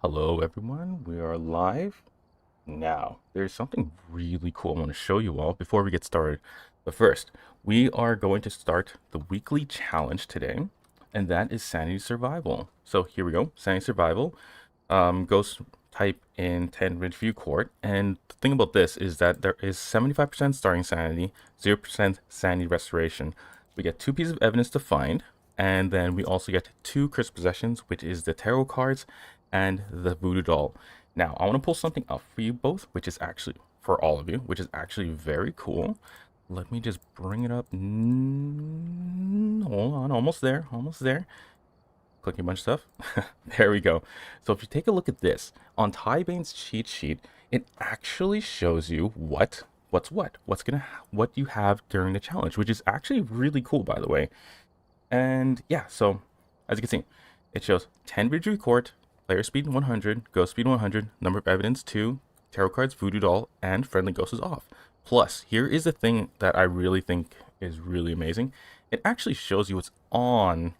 Hello everyone, we are live now. There's something really cool I want to show you all before we get started. But first, we are going to start the weekly challenge today, and that is Sanity Survival. So here we go, Sanity Survival. Ghost type in 10 Ridgeway Court, and the thing about this is that there is 75% starting sanity, 0% sanity restoration. We get 2 pieces of evidence to find, and then we also get 2 cursed possessions, which is the tarot cards and the voodoo doll. Now, I want to pull something up for you both, which is actually, for all of you, which is actually very cool. Let me just bring it up. Hold on, almost there, almost there. Clicking a bunch of stuff. There we go. So if you take a look at this, on Tybane's cheat sheet, it actually shows you what you have during the challenge, which is actually really cool, by the way. And yeah, so as you can see, it shows 10 Ridgeway Court, player speed 100, ghost speed 100, number of evidence 2, tarot cards, voodoo doll, and friendly ghost is off. Plus, here is the thing that I really think is really amazing. It actually shows you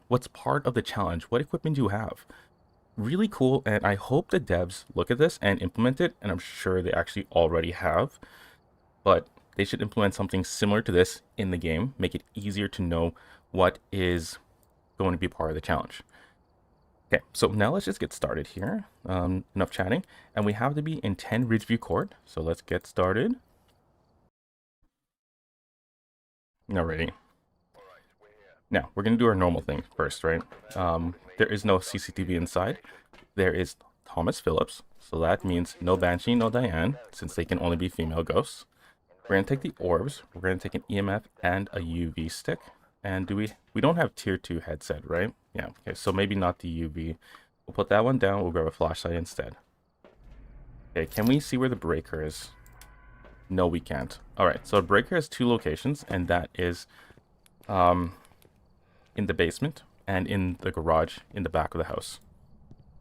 what's part of the challenge, what equipment you have. Really cool, and I hope the devs look at this and implement it, and I'm sure they actually already have. But they should implement something similar to this in the game, make it easier to know what is going to be part of the challenge. Okay, so now let's just get started here. Enough chatting. And we have to be in 10 Ridgeway Court, so let's get started. Alrighty. Now, we're going to do our normal thing first, right? There is no CCTV inside. There is Thomas Phillips, so that means no Banshee, no Diane, since they can only be female ghosts. We're going to take the orbs. We're going to take an EMF and a UV stick. And we don't have tier 2 headset, right? Yeah, okay, so maybe not the UV. We'll put that one down. We'll grab a flashlight instead. Okay, can we see where the breaker is? No, we can't. All right, so a breaker has 2 locations, and that is in the basement and in the garage in the back of the house.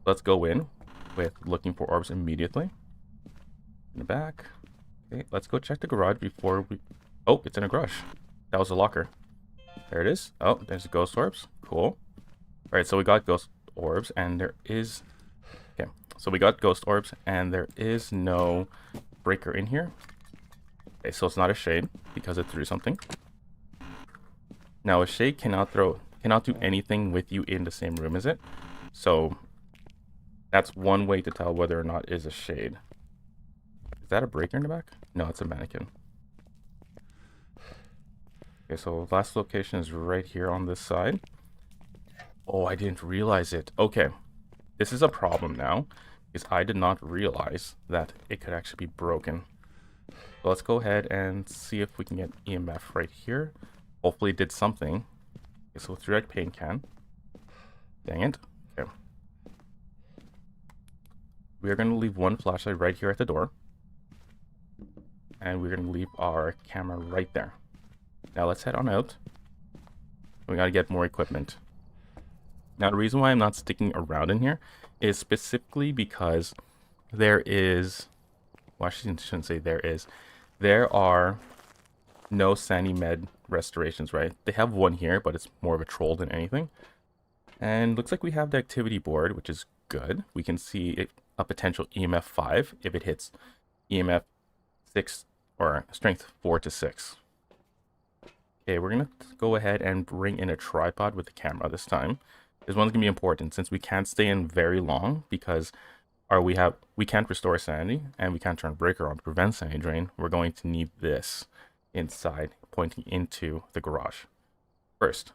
Let's go in with looking for orbs immediately. In the back. Okay, let's go check the garage before we... Oh, it's in a garage. That was a locker. There it is. Oh, there's ghost orbs. Cool. All right, so we got ghost orbs, and there is... Okay, so we got ghost orbs, and there is no breaker in here. Okay, so it's not a shade, because it threw something. Now, a shade cannot do anything with you in the same room, is it? So, that's one way to tell whether or not it is a shade. Is that a breaker in the back? No, it's a mannequin. Okay, so last location is right here on this side. Oh, I didn't realize it. Okay, this is a problem now, because I did not realize that it could actually be broken. So let's go ahead and see if we can get EMF right here. Hopefully it did something. Okay, so direct paint can. Dang it. Okay. We are going to leave one flashlight right here at the door. And we're going to leave our camera right there. Now let's head on out. We got to get more equipment. Now the reason why I'm not sticking around in here is specifically because there is... Well, I shouldn't say there is. There are no Sandy Med restorations, right? They have one here, but it's more of a troll than anything. And looks like we have the activity board, which is good. We can see a potential EMF 5 if it hits EMF 6 or strength 4 to 6. Okay, we're going to go ahead and bring in a tripod with the camera this time. This one's going to be important since we can't stay in very long because we can't restore sanity and we can't turn breaker on to prevent sanity drain. We're going to need this inside pointing into the garage. First,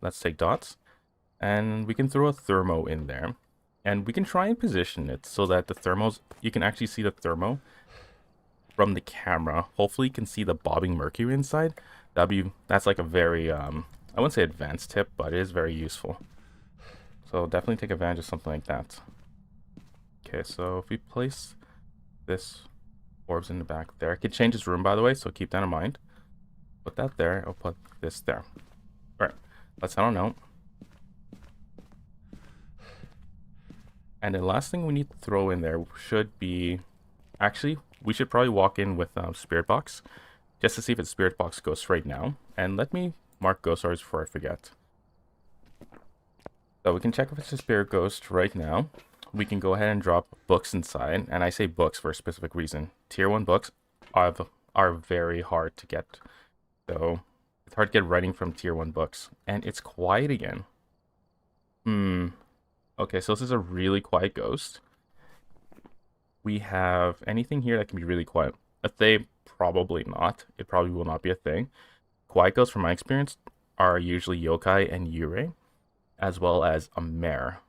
let's take dots and we can throw a thermo in there and we can try and position it so that the thermos, you can actually see the thermo from the camera. Hopefully you can see the bobbing mercury inside. That's like a very I wouldn't say advanced tip, but it is very useful. So definitely take advantage of something like that. Okay, so if we place this orbs in the back there, I could change its room, by the way, so keep that in mind. Put that there. I'll put this there. All right, let's head on out. And the last thing we need to throw in there should be... Actually, we should probably walk in with Spirit Box, just to see if it's Spirit Box Ghost right now. And let me mark ghost orbs before I forget. So we can check if it's a Spirit Ghost right now. we can go ahead and drop books inside. And I say books for a specific reason. Tier 1 books are very hard to get. So it's hard to get writing from tier 1 books. And it's quiet again. Okay, so this is a really quiet ghost. We have anything here that can be really quiet. A Thay, probably not. It probably will not be a thing. Quiet ghosts, from my experience, are usually yokai and yurei, as well as a mare.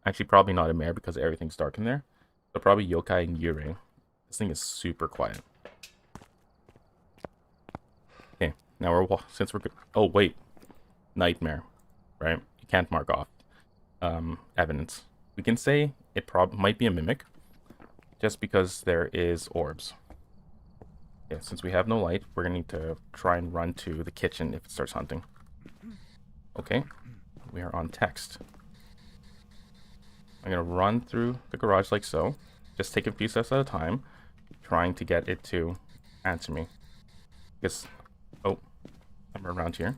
Actually, probably not a mare because everything's dark in there. So probably yokai and yurei. This thing is super quiet. Okay, now since we're good. Oh wait, nightmare, right? You can't mark off evidence. We can say it might be a mimic, just because there is orbs. Yeah, since we have no light, we're gonna need to try and run to the kitchen if it starts hunting. Okay, we are on text. I'm gonna run through the garage like so. Just take a few steps at a time, trying to get it to answer me. Because, oh, I'm around here.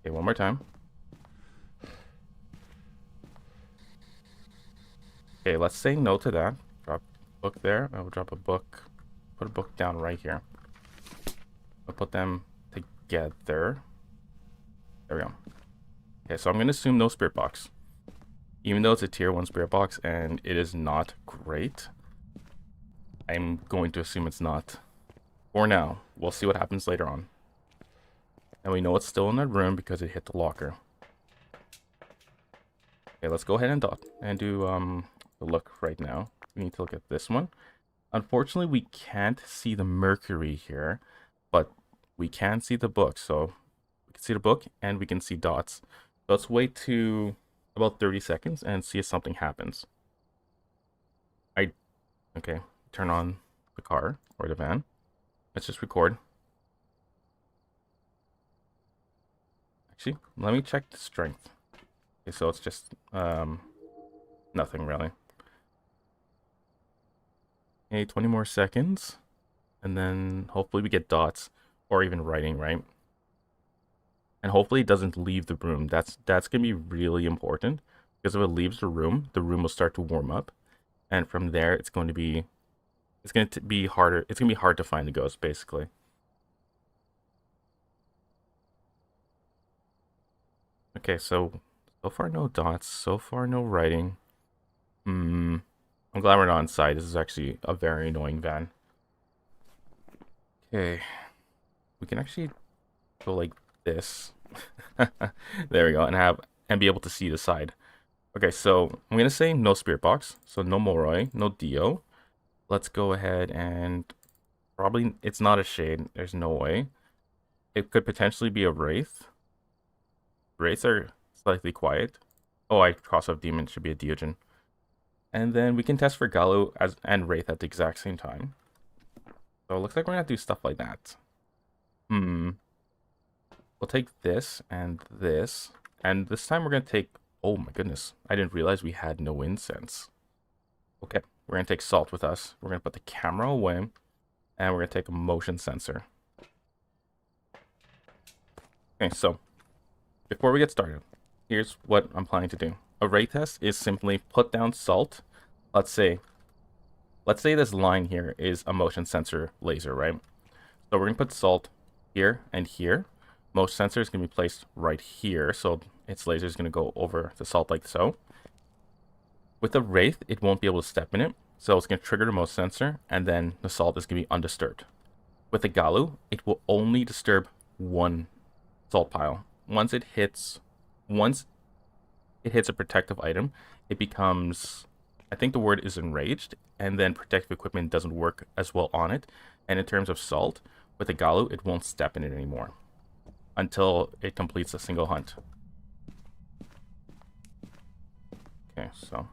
Okay, one more time. Okay, let's say no to that. Drop a book there. I will drop a book. Put a book down right here. I'll put them together. There we go. Okay, so I'm going to assume no spirit box. Even though it's a tier 1 spirit box and it is not great, I'm going to assume it's not. For now, we'll see what happens later on. And we know it's still in that room because it hit the locker. Okay, let's go ahead and do the look right now. We need to look at this one. Unfortunately, we can't see the mercury here, but we can see the book. So we can see the book and we can see dots. Let's wait to about 30 seconds and see if something happens. Okay, turn on the car or the van. Let's just record. Actually, let me check the strength. Okay, so it's just nothing really. Okay, 20 more seconds, and then hopefully we get dots or even writing, right? And hopefully it doesn't leave the room. That's gonna be really important, because if it leaves the room will start to warm up, and from there it's going to be harder. It's gonna be hard to find the ghost, basically. Okay, so far no dots, so far no writing. I'm glad we're not inside. This is actually a very annoying van. Okay, we can actually go like this. There we go, and be able to see the side. Okay, so I'm gonna say no spirit box, so no Moroi, no Dio. Let's go ahead and probably it's not a shade. There's no way. It could potentially be a wraith. Wraiths are slightly quiet. Oh, I cross off demon. Should be a Diogen. And then we can test for Gallo and Wraith at the exact same time. So it looks like we're gonna have to do stuff like that. We'll take this, and this time we're gonna take. Oh my goodness! I didn't realize we had no incense. Okay, we're gonna take salt with us. We're gonna put the camera away, and we're gonna take a motion sensor. Okay, so before we get started, here's what I'm planning to do. A Wraith test is simply put down salt. Let's say this line here is a motion sensor laser, right? So we're gonna put salt here and here. Motion sensor is gonna be placed right here, so its laser is gonna go over the salt like so. With a Wraith, it won't be able to step in it, so it's gonna trigger the motion sensor, and then the salt is gonna be undisturbed. With the Galu, it will only disturb one salt pile. Once it hits a protective item, it becomes, I think the word is enraged, and then protective equipment doesn't work as well on it. And in terms of salt, with the Galu, it won't step in it anymore until it completes a single hunt. Okay, so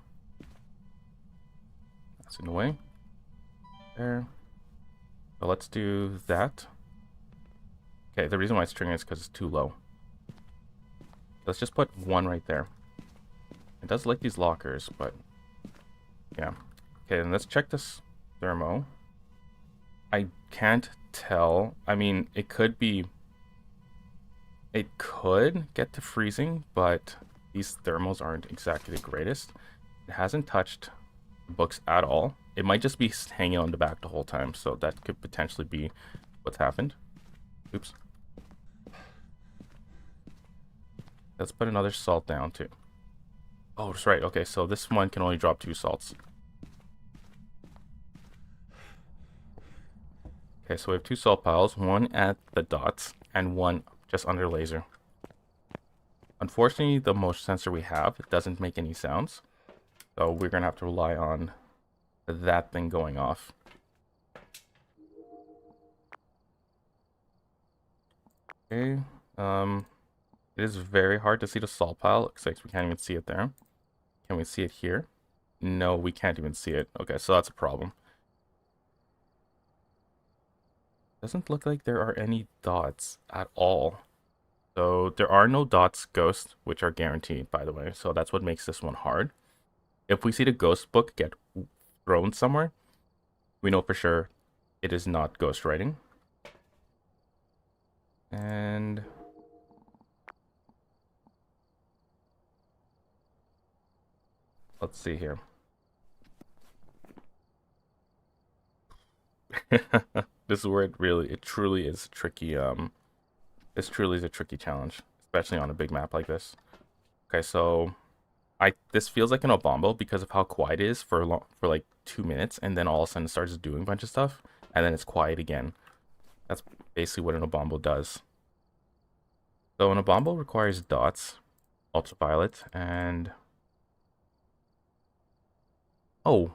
that's in the way. There. So let's do that. Okay, the reason why it's triggering is because it's too low. Let's just put one right there. It does like these lockers, but yeah. Okay, and let's check this thermo. I can't tell. I mean, it could get to freezing, but these thermals aren't exactly the greatest. It hasn't touched books at all. It might just be hanging on the back the whole time, so that could potentially be what's happened. Oops. Let's put another salt down too. Oh, that's right. Okay, so this one can only drop 2 salts. Okay, so we have 2 salt piles, one at the dots and one just under laser. Unfortunately, the motion sensor we have doesn't make any sounds, so we're gonna have to rely on that thing going off. Okay, it is very hard to see the salt pile. Looks like we can't even see it there. Can we see it here? No, we can't even see it. Okay, so that's a problem. Doesn't look like there are any dots at all. So there are no dots ghost, which are guaranteed, by the way. So that's what makes this one hard. If we see the ghost book get thrown somewhere, we know for sure it is not ghost writing. And let's see here. This is where it truly is tricky. This truly is a tricky challenge, especially on a big map like this. Okay, so this feels like an Obombo because of how quiet it is for like 2 minutes, and then all of a sudden it starts doing a bunch of stuff, and then it's quiet again. That's basically what an Obombo does. So an Obombo requires dots, ultraviolet, and oh.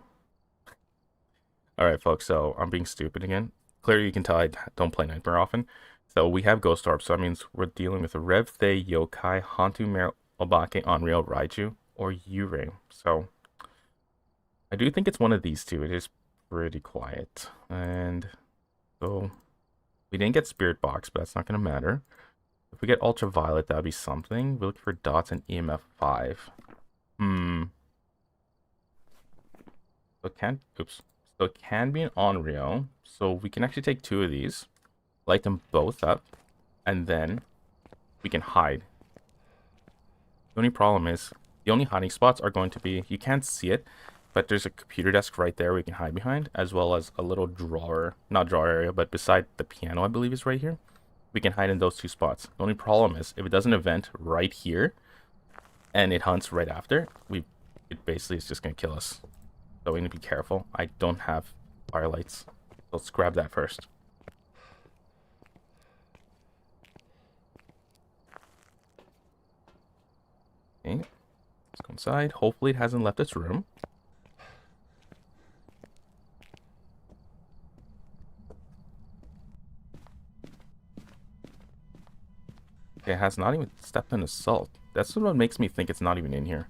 Alright, folks, so I'm being stupid again. Clearly you can tell I don't play Nightmare often. So we have Ghost Orb, so that means we're dealing with a Rev, Thay, Yokai, Hantu, Mer, Obake, Onryo, Raiju, or Yurei. So I do think it's one of these two. It is pretty quiet. And so we didn't get Spirit Box, but that's not going to matter. If we get Ultraviolet, that would be something. We're looking for dots and EMF 5. So it can be an Onryo. So we can actually take 2 of these, light them both up, and then we can hide. The only problem is, the only hiding spots are going to be, you can't see it, but there's a computer desk right there we can hide behind, as well as a little drawer, not drawer area, but beside the piano, I believe is right here. We can hide in those 2 spots. The only problem is, if it does an event right here, and it hunts right after, it basically is just going to kill us. So we need to be careful. I don't have firelights. Let's grab that first. Okay, let's go inside. Hopefully it hasn't left its room. Okay, it has not even stepped in the salt. That's what makes me think it's not even in here.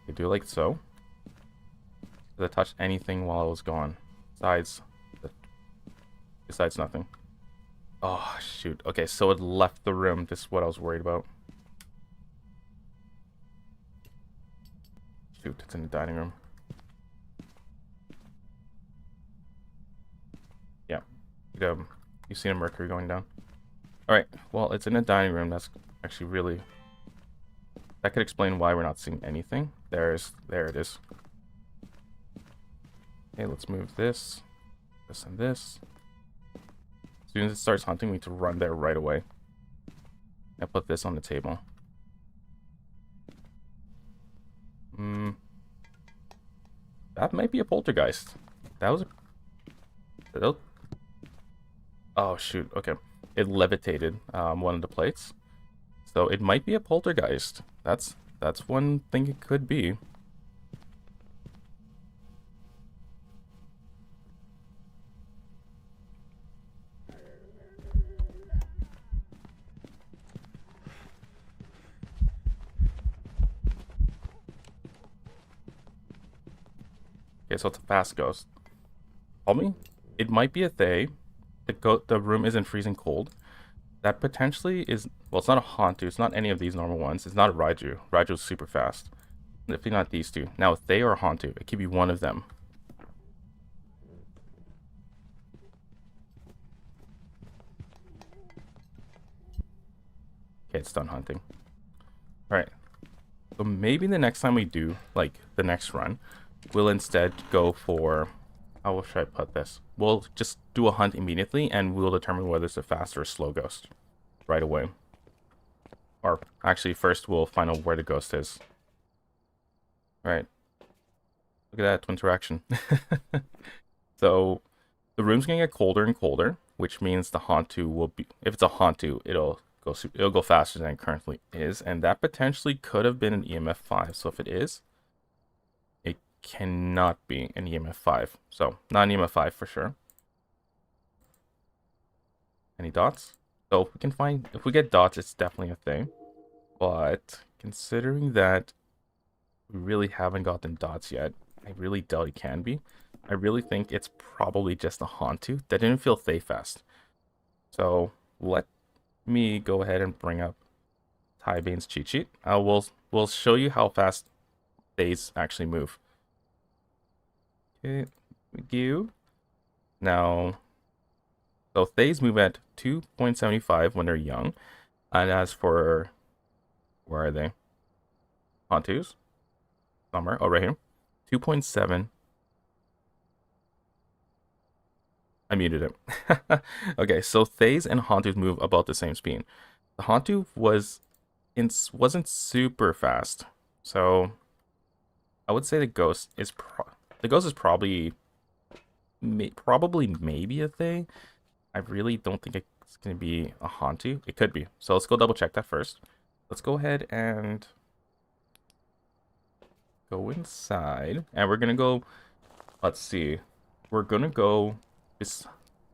Okay, do like so. Did I touch anything while I was gone? Besides nothing. Oh, shoot. Okay, so it left the room. This is what I was worried about. Shoot, it's in the dining room. Yeah. You've seen a Mercury going down. Alright, well, it's in the dining room. That's actually really... That could explain why we're not seeing anything. There it is. Okay, let's move this. This and this. As soon as it starts hunting, we need to run there right away. I put this on the table. That might be a poltergeist. That was a... Oh, shoot. Okay. It levitated one of the plates. So it might be a poltergeist. That's one thing it could be. Okay, so it's a fast ghost. Call me. It might be a Thay. The room isn't freezing cold. That potentially is... Well, it's not a Hantu. It's not any of these normal ones. It's not a Raiju. Raiju's super fast. Definitely not these two. Now, if they are a Hantu, it could be one of them. Okay, it's done hunting. Alright. So maybe the next time we do, like, the next run, we'll instead go for... How should I put this? We'll just do a hunt immediately, and we'll determine whether it's a fast or a slow ghost right away. Or, actually, first we'll find out where the ghost is. Alright. Look at that, twin interaction. So, the room's gonna get colder and colder, which means the Hantu will be... If it's a Hantu, it'll go faster than it currently is, and that potentially could have been an EMF 5. So if it is, it cannot be an EMF 5. So not an EMF 5 for sure. Any dots? So if we can find, if we get dots, it's definitely a thing. But considering that we really haven't gotten dots yet, I really doubt it can be. I really think it's probably just a Hantu that didn't feel Thay fast. So let me go ahead and bring up Tybane's cheat sheet. We'll show you how fast Thays actually move. Okay, thank you. Now, so Thays move at 2.75 when they're young, and as for, where are they? Hantus, somewhere. Oh, right here. 2.7. I muted it. Okay, so Thays and Hantus move about the same speed. The Hantu wasn't super fast, so I would say the ghost is probably maybe a thing. I really don't think it's gonna be a Hantu. It could be. So let's go double check that first. Let's go ahead and go inside, and we're gonna go. Let's see. We're gonna go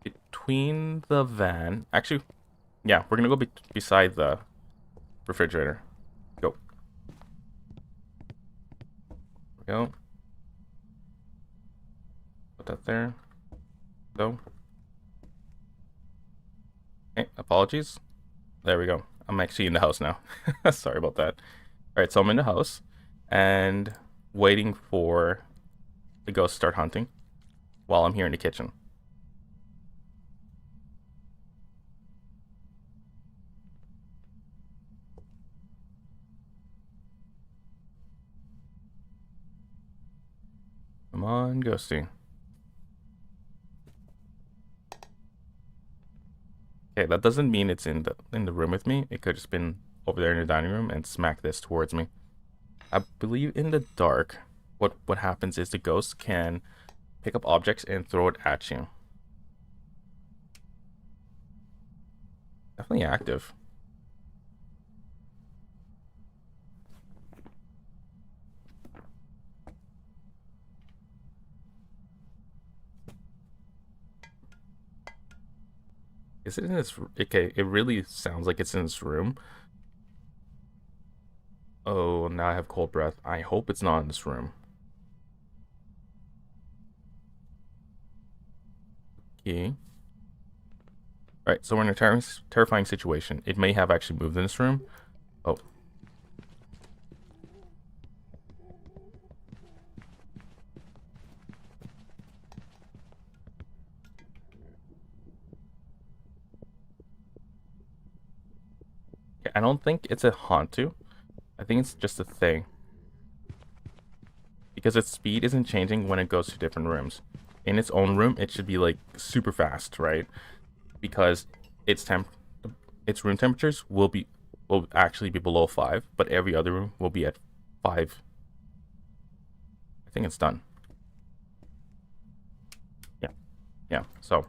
between the van. Actually, yeah, we're gonna go beside the refrigerator. Go. There we go. Put that there. Go. Okay, apologies. There we go. I'm actually in the house now. Sorry about that. Alright, so I'm in the house and waiting for the ghost to start hunting while I'm here in the kitchen. Come on, ghosty. Okay, that doesn't mean it's in the room with me. It could have just been over there in the dining room and smack this towards me. I believe in the dark, what happens is the ghost can pick up objects and throw it at you. Definitely active. Is it in this? Okay, it really sounds like it's in this room. Oh, now I have cold breath. I hope it's not in this room. Okay. Alright, so we're in a terrifying situation. It may have actually moved in this room. Oh. Okay, I don't think it's a Hantu. I think it's just a thing. Because its speed isn't changing when it goes to different rooms. In its own room, it should be like super fast, right? Because its room temperatures will actually be below 5, but every other room will be at 5. I think it's done. Yeah, so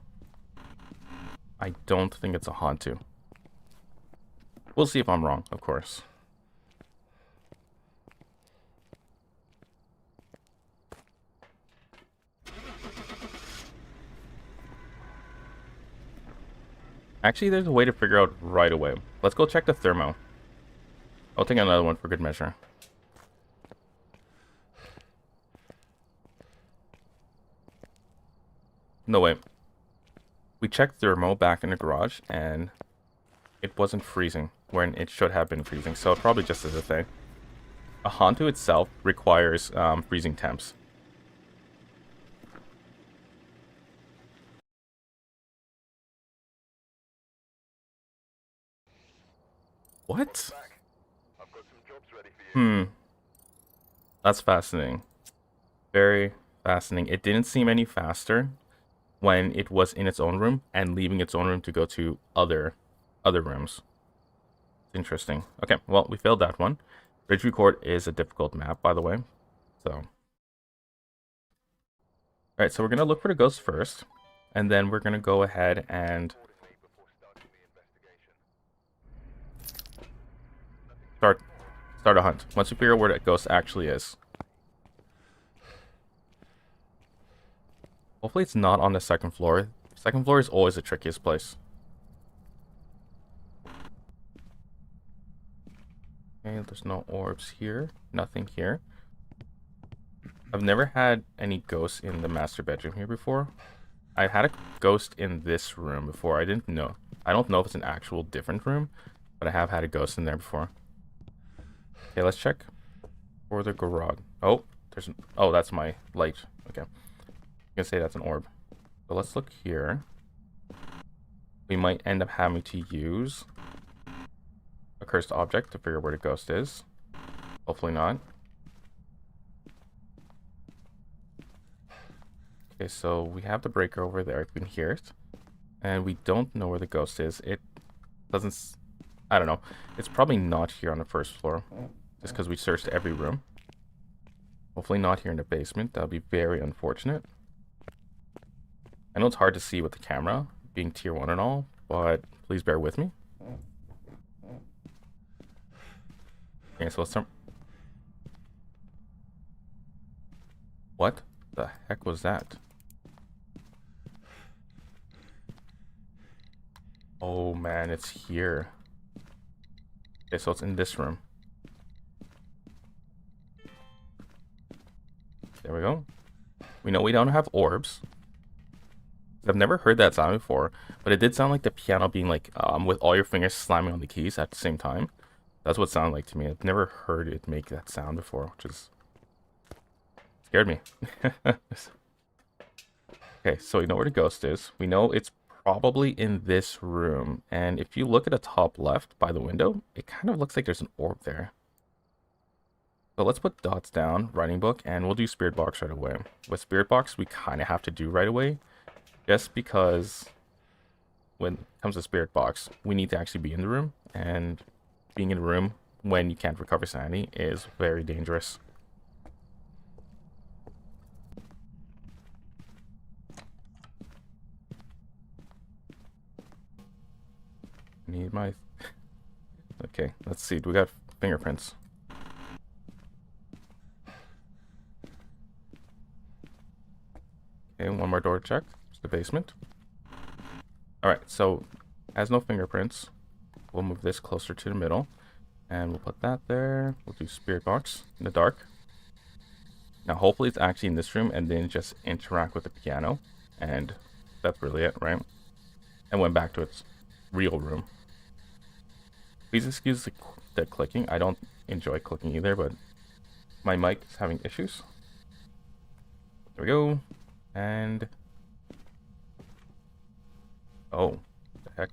I don't think it's a Hantu. We'll see if I'm wrong, of course. Actually, there's a way to figure out right away. Let's go check the thermo. I'll take another one for good measure. No way. We checked thermo back in the garage, and it wasn't freezing when it should have been freezing, so it probably just is a thing. A Hantu itself requires freezing temps. What? Hmm. That's fascinating. Very fascinating. It didn't seem any faster when it was in its own room and leaving its own room to go to other rooms. Interesting. Okay, well, we failed that one. Ridgeway Court is a difficult map, by the way. So, alright, so we're going to look for the ghost first. And then we're going to go ahead and start a hunt. Once we figure out where that ghost actually is. Hopefully it's not on the second floor. Second floor is always the trickiest place. Okay, there's no orbs here. Nothing here. I've never had any ghosts in the master bedroom here before. I had a ghost in this room before. I didn't know. I don't know if it's an actual different room, but I have had a ghost in there before. Okay, let's check for the garage. Oh, oh, that's my light. Okay. I'm gonna say that's an orb. So let's look here. We might end up having to use a cursed object to figure out where the ghost is. Hopefully not. Okay, so we have the breaker over there. You can hear it. And we don't know where the ghost is. It doesn't... I don't know. It's probably not here on the first floor. Just because we searched every room. Hopefully not here in the basement. That would be very unfortunate. I know it's hard to see with the camera, being tier 1 and all, but please bear with me. Okay, so let's start. What the heck was that? Oh man, it's here. Okay, so it's in this room. There we go. We know we don't have orbs. I've never heard that sound before, but it did sound like the piano being like, with all your fingers slamming on the keys at the same time. That's what it sounded like to me. I've never heard it make that sound before, which is... scared me. Okay, so we know where the ghost is. We know it's probably in this room. And if you look at the top left by the window, it kind of looks like there's an orb there. So let's put dots down, writing book, and we'll do spirit box right away. With spirit box, we kind of have to do right away. Just because when it comes to spirit box, we need to actually be in the room. And being in the room when you can't recover sanity is very dangerous. Need my... Okay, let's see. We got fingerprints. Okay, one more door check. It's the basement. Alright, so has no fingerprints. We'll move this closer to the middle. And we'll put that there. We'll do spirit box in the dark. Now hopefully it's actually in this room and then just interact with the piano. And that's really it, right? And went back to its real room. Please excuse the clicking. I don't enjoy clicking either, but my mic is having issues. There we go. And... oh, the heck.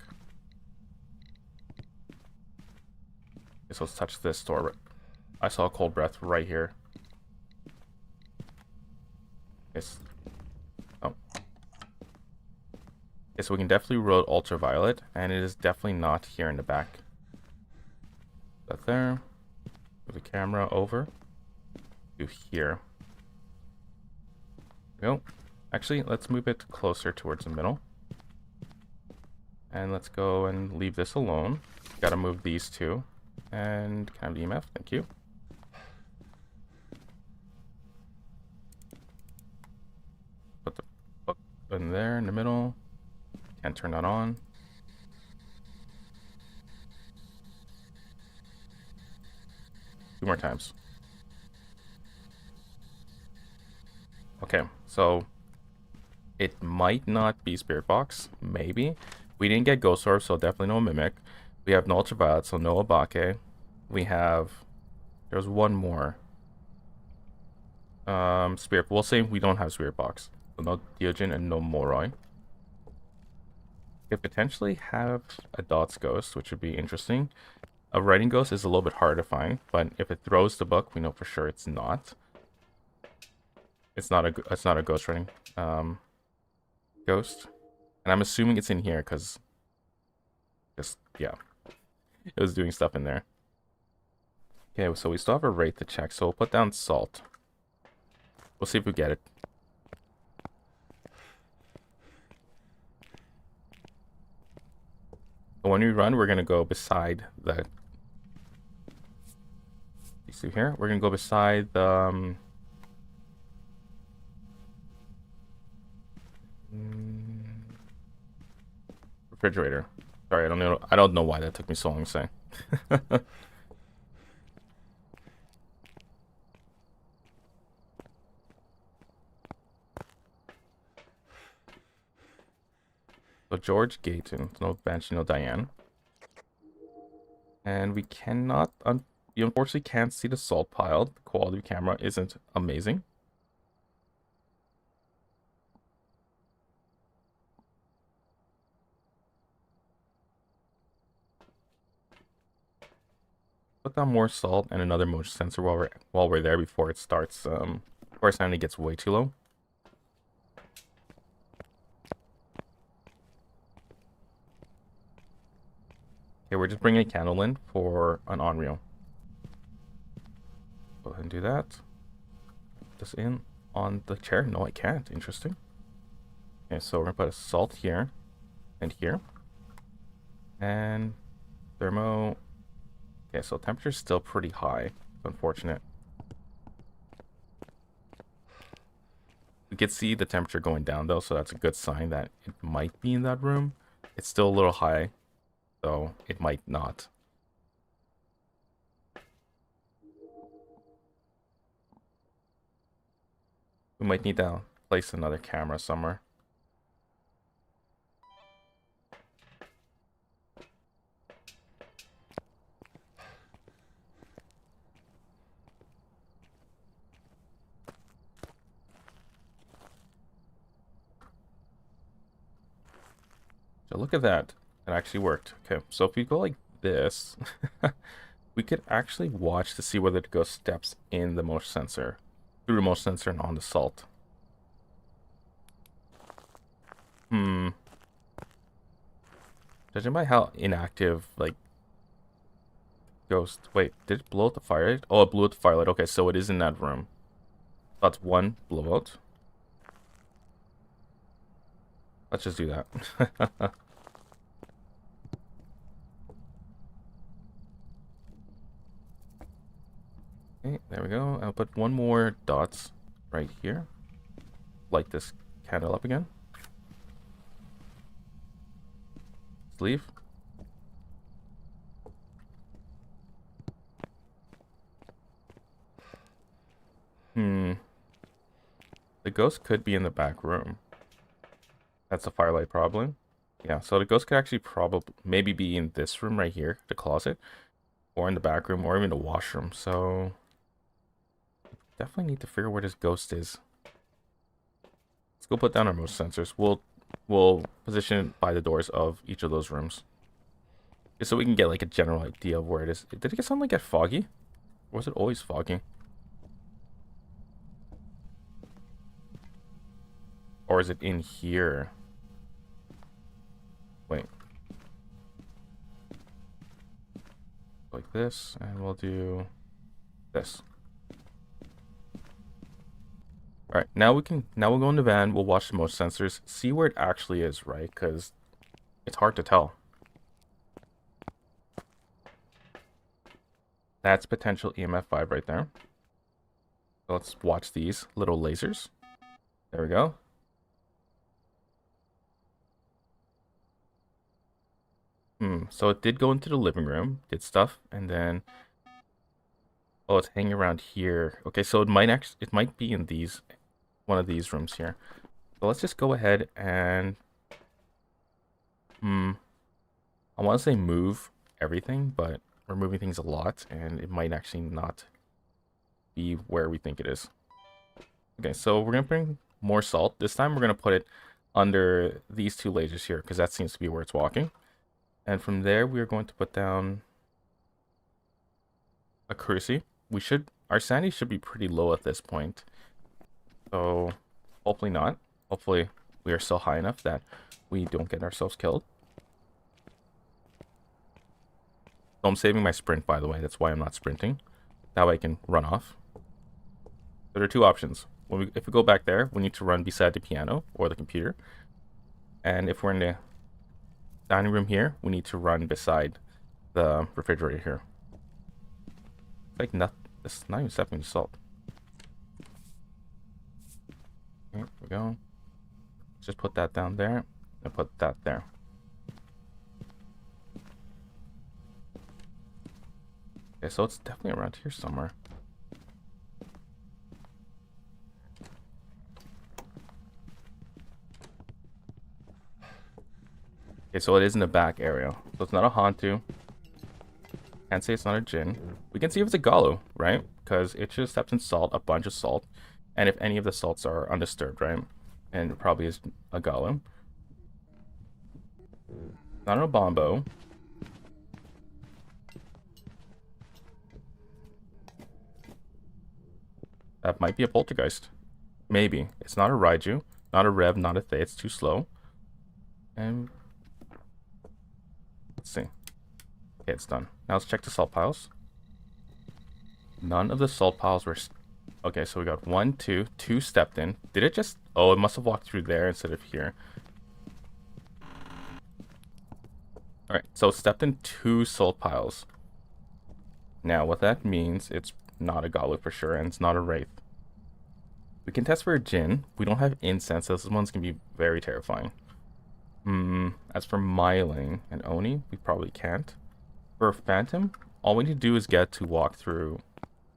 Okay, so let's touch this door. I saw a cold breath right here. Yes. Oh. Okay, so we can definitely roll ultraviolet, and it is definitely not here in the back. That there. Move the camera over to here. There we go. Actually, let's move it closer towards the middle. And let's go and leave this alone. Gotta move these two. And kind of EMF, thank you. Put the book in there in the middle. Can't turn that on. Two more times. Okay, so it might not be spirit box, maybe. We didn't get ghost orb, so definitely no mimic. We have no ultraviolet, so no abake. We have... there's one more. Spirit. We'll say we don't have spirit box. So no Diogen and no Moroi. We could potentially have a dots ghost, which would be interesting. A writing ghost is a little bit harder to find, but if it throws the book, we know for sure it's not. It's not a ghost running ghost. And I'm assuming it's in here because just, yeah, it was doing stuff in there. Okay, so we still have a rate to check, so we'll put down salt. We'll see if we get it. So when we run, we're going to go beside the... You see here? We're going to go beside the... refrigerator. Sorry, I don't know why that took me so long to say. So George Gayton, no Banshee, no Diane. And we cannot, you unfortunately can't see the salt pile. The quality of camera isn't amazing. Put down more salt and another motion sensor while we're there before it starts. Before our sanity gets way too low. Okay, we're just bringing a candle in for an on-reel. Go ahead and do that. Put this in on the chair. No, I can't. Interesting. Okay, so we're gonna put a salt here and here. And thermo. Okay, so temperature's still pretty high. It's unfortunate. We can see the temperature going down though, so that's a good sign that it might be in that room. It's still a little high, so it might not. We might need to place another camera somewhere. So look at that. It actually worked. Okay, so if we go like this, we could actually watch to see whether the ghost steps in the motion sensor, through the motion sensor and on the salt. Judging by how inactive, like, ghost... Wait, did it blow out the firelight? Oh, it blew out the firelight. Okay, so it is in that room. That's one blowout. Let's just do that. Okay, there we go. I'll put one more dots right here. Light this candle up again. Let's leave. The ghost could be in the back room. That's a firelight problem. Yeah, so the ghost could actually probably maybe be in this room right here, the closet, or in the back room, or even the washroom. So definitely need to figure where this ghost is. Let's go put down our motion sensors. We'll position it by the doors of each of those rooms, just so we can get like a general idea of where it is. Did it suddenly get foggy? Or was it always foggy? Or is it in here? Wait. Like this, and we'll do this. Alright, now we'll go in the van, we'll watch the motion sensors, see where it actually is, right? Because it's hard to tell. That's potential EMF 5 right there. So let's watch these little lasers. There we go. So it did go into the living room, did stuff, and then... Oh, it's hanging around here. Okay, so it might be in one of these rooms here. So let's just go ahead and... I want to say move everything, but we're moving things a lot, and it might actually not be where we think it is. Okay, so we're going to bring more salt. This time we're going to put it under these two lasers here, because that seems to be where it's walking. And from there, we are going to put down accuracy. Our sanity should be pretty low at this point. So hopefully not. Hopefully we are still high enough that we don't get ourselves killed. So I'm saving my sprint, by the way. That's why I'm not sprinting. That way I can run off. So there are two options. If we go back there, we need to run beside the piano or the computer. And if we're in the dining room here, we need to run beside the refrigerator here. Like nothing. It's not even stepping to salt. Here we go. Just put that down there and put that there. Okay, so it's definitely around here somewhere. Okay, so it is in the back area. So it's not a Hantu. Can't say it's not a Djinn. We can see if it's a Gallo, right? Because it just steps in salt, a bunch of salt. And if any of the salts are undisturbed, right? And it probably is a Gallo. Not a Bombo. That might be a Poltergeist. Maybe. It's not a Raiju, not a Rev, not a Thay. It's too slow. And let's see. Okay, it's done. Now let's check the salt piles. None of the salt piles were... Okay, so we got 1, 2. 2 stepped in. Did it just... Oh, it must have walked through there instead of here. Alright, so it stepped in 2 salt piles. Now, what that means, it's not a Gallo for sure, and it's not a Wraith. We can test for a Djinn. We don't have incense, so this one's going to be very terrifying. As for Myling and Oni, we probably can't. For Phantom, all we need to do is get to walk through,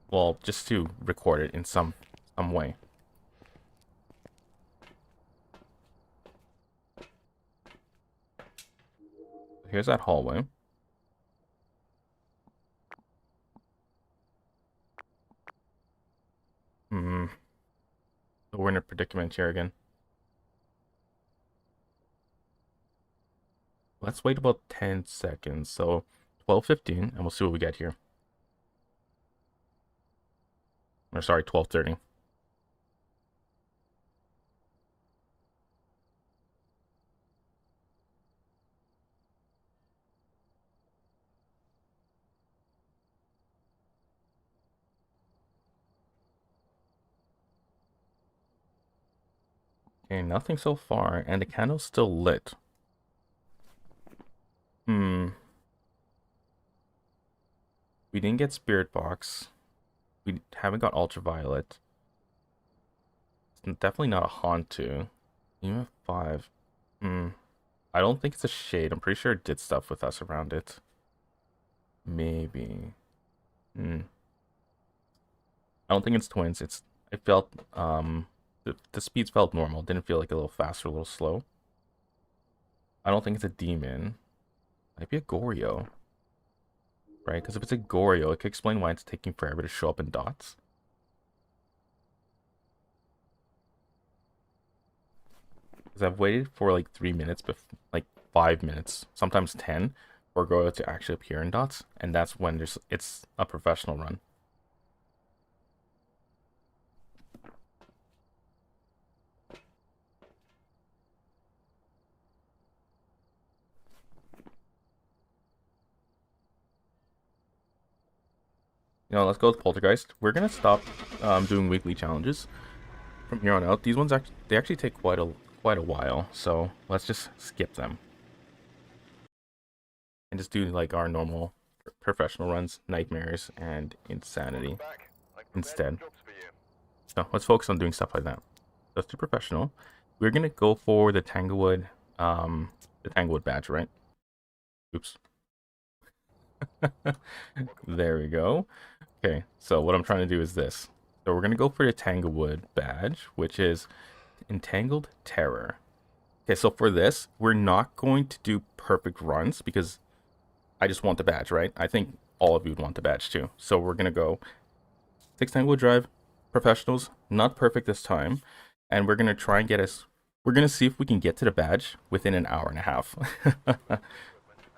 well, just to record it in some way. Here's that hallway. So we're in a predicament here again. Let's wait about 10 seconds. So 12:15, and we'll see what we get here. Or sorry, 12:30. Okay, nothing so far, and the candle's still lit. We didn't get Spirit Box. We haven't got Ultraviolet. It's definitely not a Hantu. EMF 5. I don't think it's a Shade. I'm pretty sure it did stuff with us around it. Maybe. I don't think it's twins. I felt the speeds felt normal. Didn't feel like a little fast or a little slow. I don't think it's a demon. Might be a Goryo. Right? Because if it's a Goryo, it could explain why it's taking forever to show up in dots. Because I've waited for like 3 minutes, like 5 minutes, sometimes 10, for Goryo to actually appear in dots, and that's when it's a professional run. You know, let's go with Poltergeist. We're gonna stop doing weekly challenges from here on out. These ones actually take quite a while, so let's just skip them and just do like our normal professional runs, Nightmares and Insanity instead. So let's focus on doing stuff like that. Let's do professional. We're gonna go for the Tanglewood badge, right? Oops. There we go. Okay, so what I'm trying to do is this. So we're going to go for the Tanglewood badge, which is Entangled Terror. Okay, so for this, we're not going to do perfect runs because I just want the badge, right? I think all of you would want the badge too. So we're going to go 6 Tanglewood Drive, professionals, not perfect this time. And we're going to try and we're going to see if we can get to the badge within an hour and a half.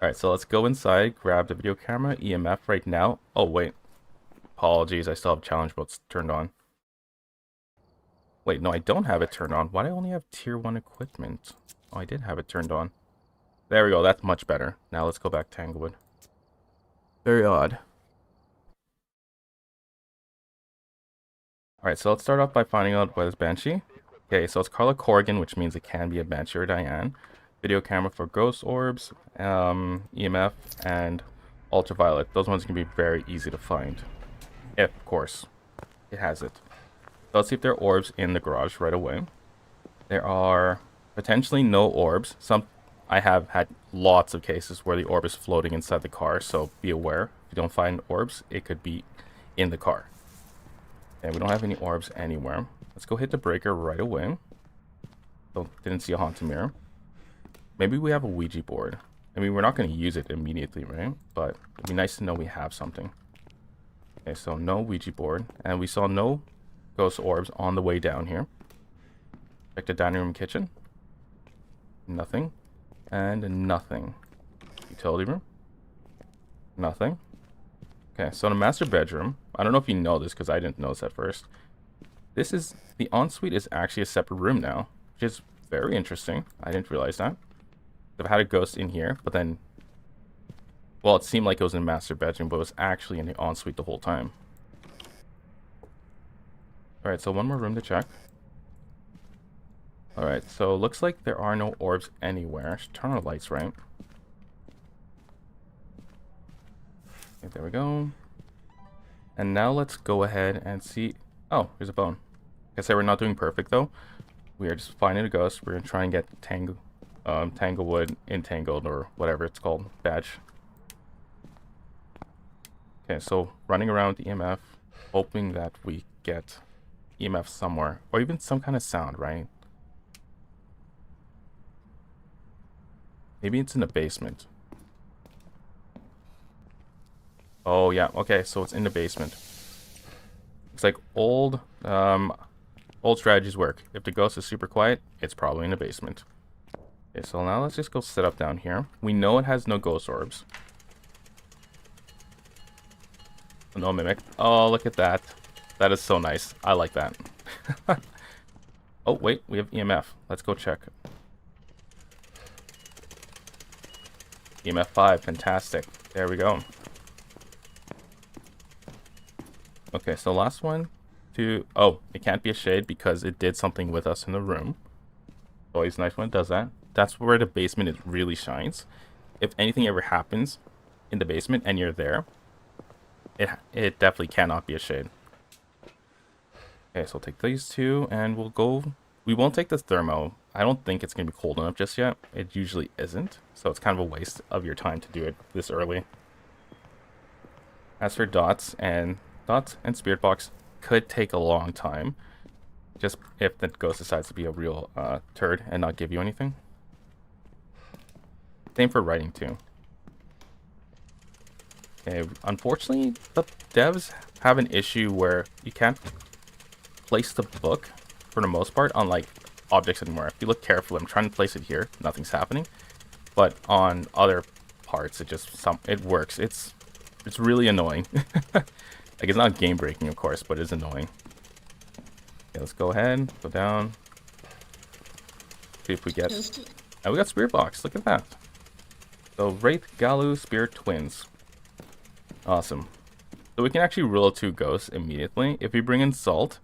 Alright, so let's go inside, grab the video camera, EMF right now. Oh, wait. Apologies, I still have challenge modes turned on. Wait, no, I don't have it turned on. Why do I only have tier 1 equipment? Oh, I did have it turned on. There we go. That's much better. Now let's go back to Tanglewood. Very odd. Alright, so let's start off by finding out what is Banshee. Okay, so it's Carla Corrigan, which means it can be a Banshee or Diane. Video camera for ghost orbs, EMF, and ultraviolet. Those ones can be very easy to find. If, of course, it has it. So let's see if there are orbs in the garage right away. There are potentially no orbs. I have had lots of cases where the orb is floating inside the car, so be aware. If you don't find orbs, it could be in the car. And we don't have any orbs anywhere. Let's go hit the breaker right away. So, didn't see a haunted mirror. Maybe we have a Ouija board. I mean, we're not going to use it immediately, right? But it'd be nice to know we have something. Okay, so no Ouija board. And we saw no ghost orbs on the way down here. Check the dining room, kitchen. Nothing. And nothing. Utility room. Nothing. Okay, so in the master bedroom, I don't know if you know this because I didn't notice at first. The ensuite is actually a separate room now, which is very interesting. I didn't realize that. I've had a ghost in here, but then, well, it seemed like it was in the master bedroom, but it was actually in the ensuite the whole time. Alright, so one more room to check. Alright, so it looks like there are no orbs anywhere. Should turn on the lights, right? Okay, there we go. And now let's go ahead and see. Oh, here's a bone. Like I said, we're not doing perfect though. We are just finding a ghost. We're gonna try and get Tanglewood entangled or whatever it's called badge. Okay, so running around with EMF, hoping that we get EMF somewhere or even some kind of sound, right? Maybe it's in the basement. Oh yeah, okay, so it's in the basement. It's like old strategies work. If the ghost is super quiet, it's probably in the basement. Okay, so now let's just go sit up down here. We know it has no ghost orbs. No mimic. Oh, look at that. That is so nice. I like that. Oh, wait, we have EMF. Let's go check. EMF 5, fantastic. There we go. Okay, so last one to... Oh, it can't be a shade because it did something with us in the room. Always nice when it does that. That's where the basement really shines. If anything ever happens in the basement and you're there, it definitely cannot be a shade. Okay, so we'll take these two and we'll go... We won't take this thermo. I don't think it's going to be cold enough just yet. It usually isn't. So it's kind of a waste of your time to do it this early. As for dots and spirit box could take a long time. Just if the ghost decides to be a real turd and not give you anything. Same for writing too. Okay, unfortunately, the devs have an issue where you can't place the book for the most part on like objects anymore. If you look carefully, I'm trying to place it here, nothing's happening. But on other parts, it works. It's really annoying. Like, it's not game breaking, of course, but it's annoying. Okay, let's go ahead, go down. See if we get... And we got Spirit Box, look at that. So, Wraith, Galu, Spirit Twins. Awesome. So we can actually rule out 2 ghosts immediately. If we bring in Salt,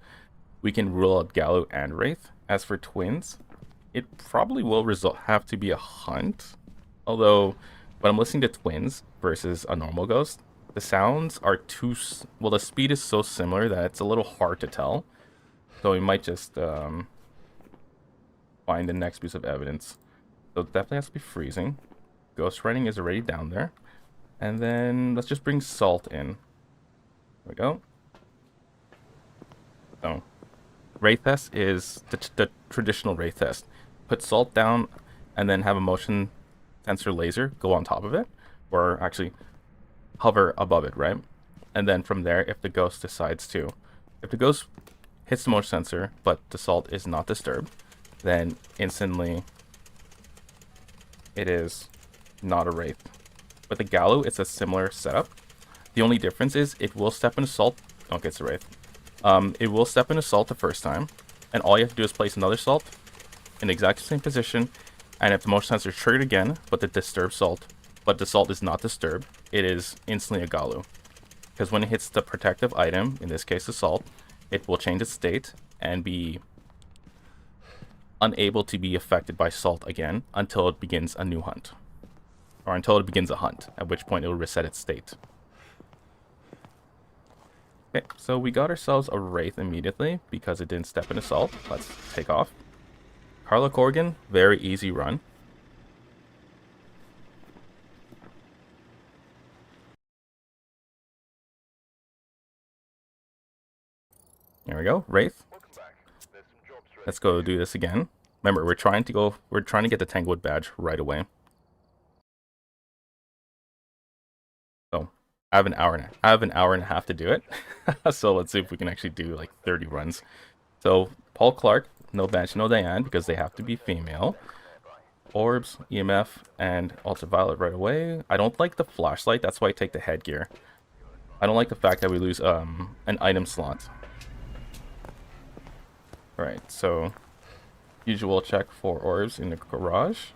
we can rule out Galu and Wraith. As for Twins, it probably will have to be a hunt. Although, when I'm listening to Twins versus a normal ghost, the sounds are well, the speed is so similar that it's a little hard to tell. So we might just find the next piece of evidence. So it definitely has to be freezing. Ghost writing is already down there. And then let's just bring Salt in. There we go. So, Wraith test is the traditional Wraith test. Put Salt down and then have a motion sensor laser go on top of it. Or actually... hover above it, right? And then from there, if the ghost decides to... If the ghost hits the motion sensor, but the Salt is not disturbed, then instantly it is not a Wraith. With the Galu, it's a similar setup. The only difference is it will step into Salt... Okay, it's a Wraith. It will step into Salt the first time, And all you have to do is place another salt in the exact same position. And if the motion sensor is triggered again, but the salt is not disturbed, it is instantly a Galu. Because when it hits the protective item, in this case the salt, it will change its state and be unable to be affected by salt again until it begins a new hunt. Or until it begins a hunt, at which point it will reset its state. Okay, so we got ourselves a Wraith immediately because it didn't step in the salt. Let's take off. Carla Corrigan, very easy run. There we go, Wraith. Let's go do this again. Remember, we're trying to get the Tanglewood badge right away. So I have an hour and a half to do it. So let's see if we can actually do like 30 runs. So Paul Clark, no badge, no Diane, because they have to be female. Orbs, EMF, and ultraviolet right away. I don't like the flashlight, that's why I take the headgear. I don't like the fact that we lose an item slot. Alright, so usual check for orbs in the garage.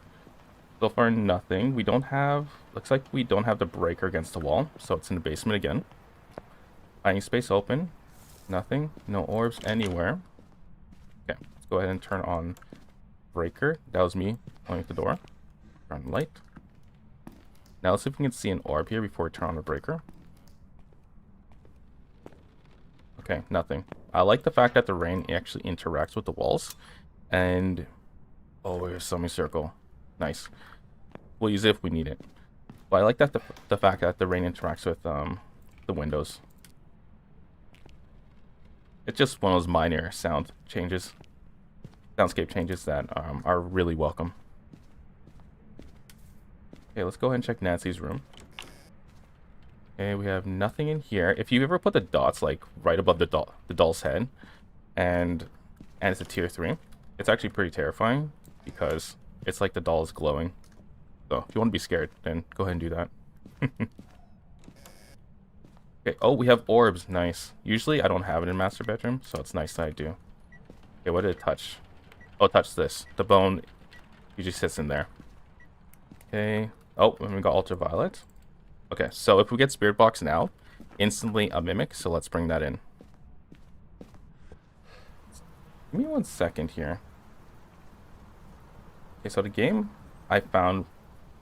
So far nothing. We don't have, looks like we don't have the breaker against the wall, so it's in the basement again. Hiding space open. Nothing. No orbs anywhere. Okay, let's go ahead and turn on breaker. That was me pointing at the door. Turn on the light. Now let's see if we can see an orb here before we turn on the breaker. Okay, nothing. I like the fact that the rain actually interacts with the walls. And oh, here's semicircle. Nice. We'll use it if we need it. But I like that the fact that the rain interacts with the windows. It's just one of those minor soundscape changes that are really welcome. Okay, let's go ahead and check Nancy's room. Okay, we have nothing in here. If you ever put the dots like right above the doll's head, and it's a tier 3, it's actually pretty terrifying because it's like the doll is glowing. So if you want to be scared, then go ahead and do that. Okay, oh, we have orbs. Nice. Usually I don't have it in master bedroom, so it's nice that I do. Okay, what did it touch? Oh, it touched this. The bone usually sits in there. Okay. Oh, and we got ultraviolet. Okay, so if we get spirit box now, instantly a mimic, so let's bring that in. Give me 1 second here. Okay, so the game I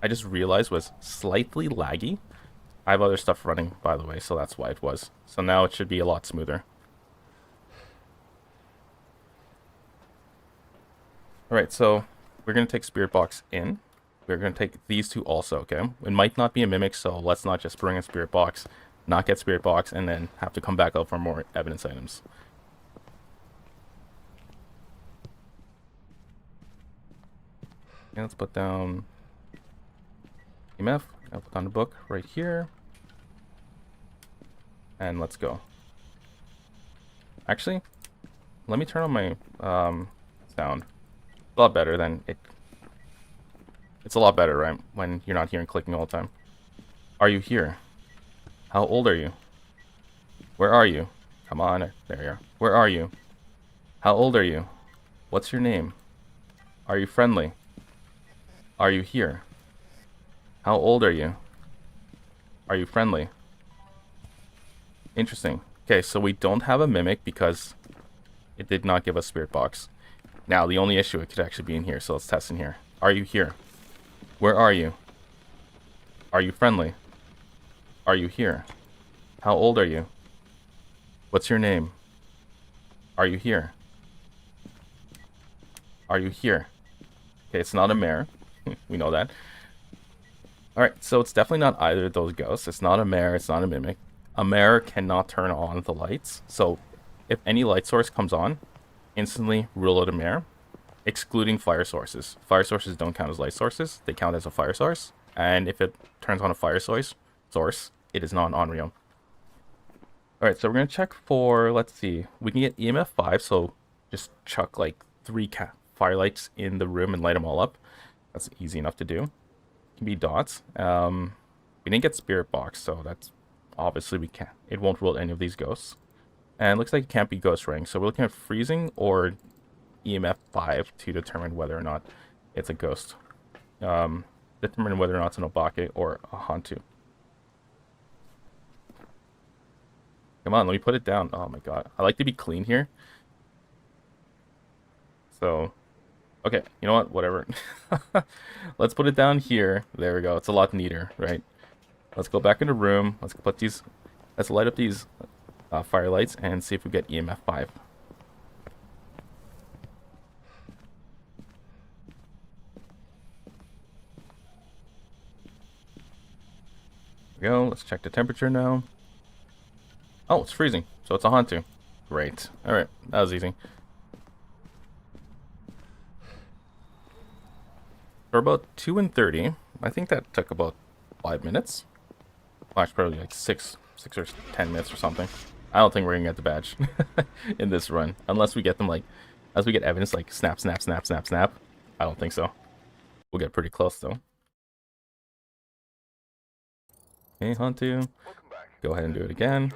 just realized was slightly laggy. I have other stuff running, by the way, so that's why it was. So now it should be a lot smoother. Alright, so we're going to take spirit box in. We're going to take these two also, okay? It might not be a mimic, so let's not just bring a spirit box, not get spirit box, and then have to come back out for more evidence items. Okay, let's put down EMF. I'll put down the book right here. And let's go. Actually, let me turn on my sound. A lot better than it. It's a lot better, right? When you're not hearing clicking all the time. Are you here? How old are you? Where are you? Come on. There you are. Where are you? How old are you? What's your name? Are you friendly? Are you here? How old are you? Are you friendly? Interesting. Okay, so we don't have a mimic because it did not give us spirit box. Now, the only issue, it could actually be in here, so let's test in here. Are you here? Where are you? Are you friendly? Are you here? How old are you? What's your name? Are you here? Are you here? Okay, it's not a mare. We know that. Alright, so it's definitely not either of those ghosts. It's not a mare, it's not a mimic. A mare cannot turn on the lights. So if any light source comes on, instantly rule out a mare, excluding fire sources. Fire sources don't count as light sources. They count as a fire source. And if it turns on a fire source, it is not an Onryo. Alright, so we're going to check for, let's see, we can get EMF 5, so just chuck like 3 firelights in the room and light them all up. That's easy enough to do. It can be dots. We didn't get spirit box, so that's obviously we can't. It won't rule any of these ghosts. And it looks like it can't be ghost ring, so we're looking at freezing or EMF 5 to determine whether or not it's a ghost. Determine whether or not it's an obake or a hantu. Come on, let me put it down. Oh my god. I like to be clean here. So, okay, you know what? Whatever. Let's put it down here. There we go. It's a lot neater, right? Let's go back in the room. Let's light up these firelights and see if we get EMF 5. There we go. Let's check the temperature now. Oh, it's freezing. So it's a hantu. Great. Alright, that was easy. For about 2:30, I think that took about 5 minutes. Well, actually, probably like 6 or 10 minutes or something. I don't think we're gonna get the badge in this run. Unless we get them like, as we get evidence like snap, snap, snap, snap, snap. I don't think so. We'll get pretty close though. Okay, hantu. Go ahead and do it again.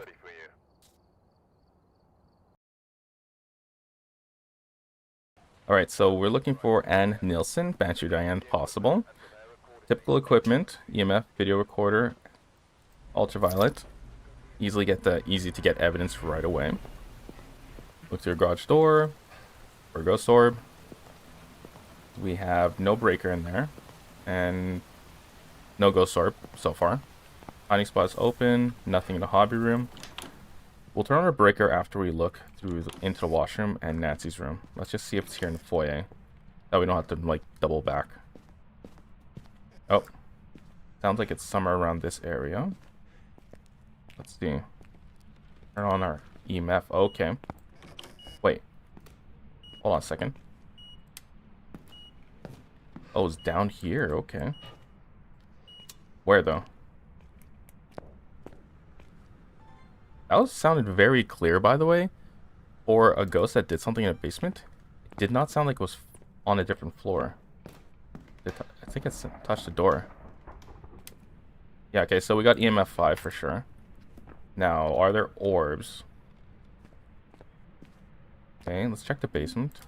Alright, so we're looking for Ann Nilsson, Banshee Diane possible. Typical equipment, EMF, video recorder, ultraviolet. Easy to get evidence right away. Look through your garage door, or ghost orb. We have no breaker in there, and no ghost orb so far. Hiding spot is open, nothing in the hobby room. We'll turn on our breaker after we look into the washroom and Nancy's room. Let's just see if it's here in the foyer. That we don't have to, like, double back. Oh. Sounds like it's somewhere around this area. Let's see. Turn on our EMF. Okay. Wait. Hold on a second. Oh, it's down here. Okay. Where, though? That sounded very clear, by the way. For a ghost that did something in a basement, it did not sound like it was on a different floor. I think it's touched the door. Yeah, okay, so we got EMF 5 for sure. Now, are there orbs? Okay, let's check the basement.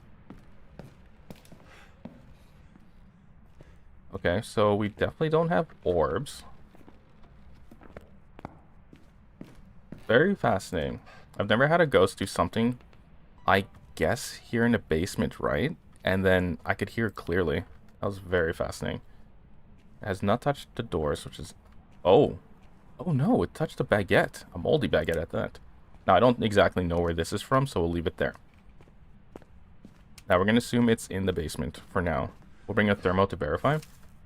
Okay, so we definitely don't have orbs. Very fascinating. I've never had a ghost do something, I guess, here in the basement, right? And then I could hear clearly. That was very fascinating. It has not touched the doors, which is... Oh. Oh no, it touched a baguette. A moldy baguette at that. Now, I don't exactly know where this is from, so we'll leave it there. Now, we're going to assume it's in the basement for now. We'll bring a thermo to verify.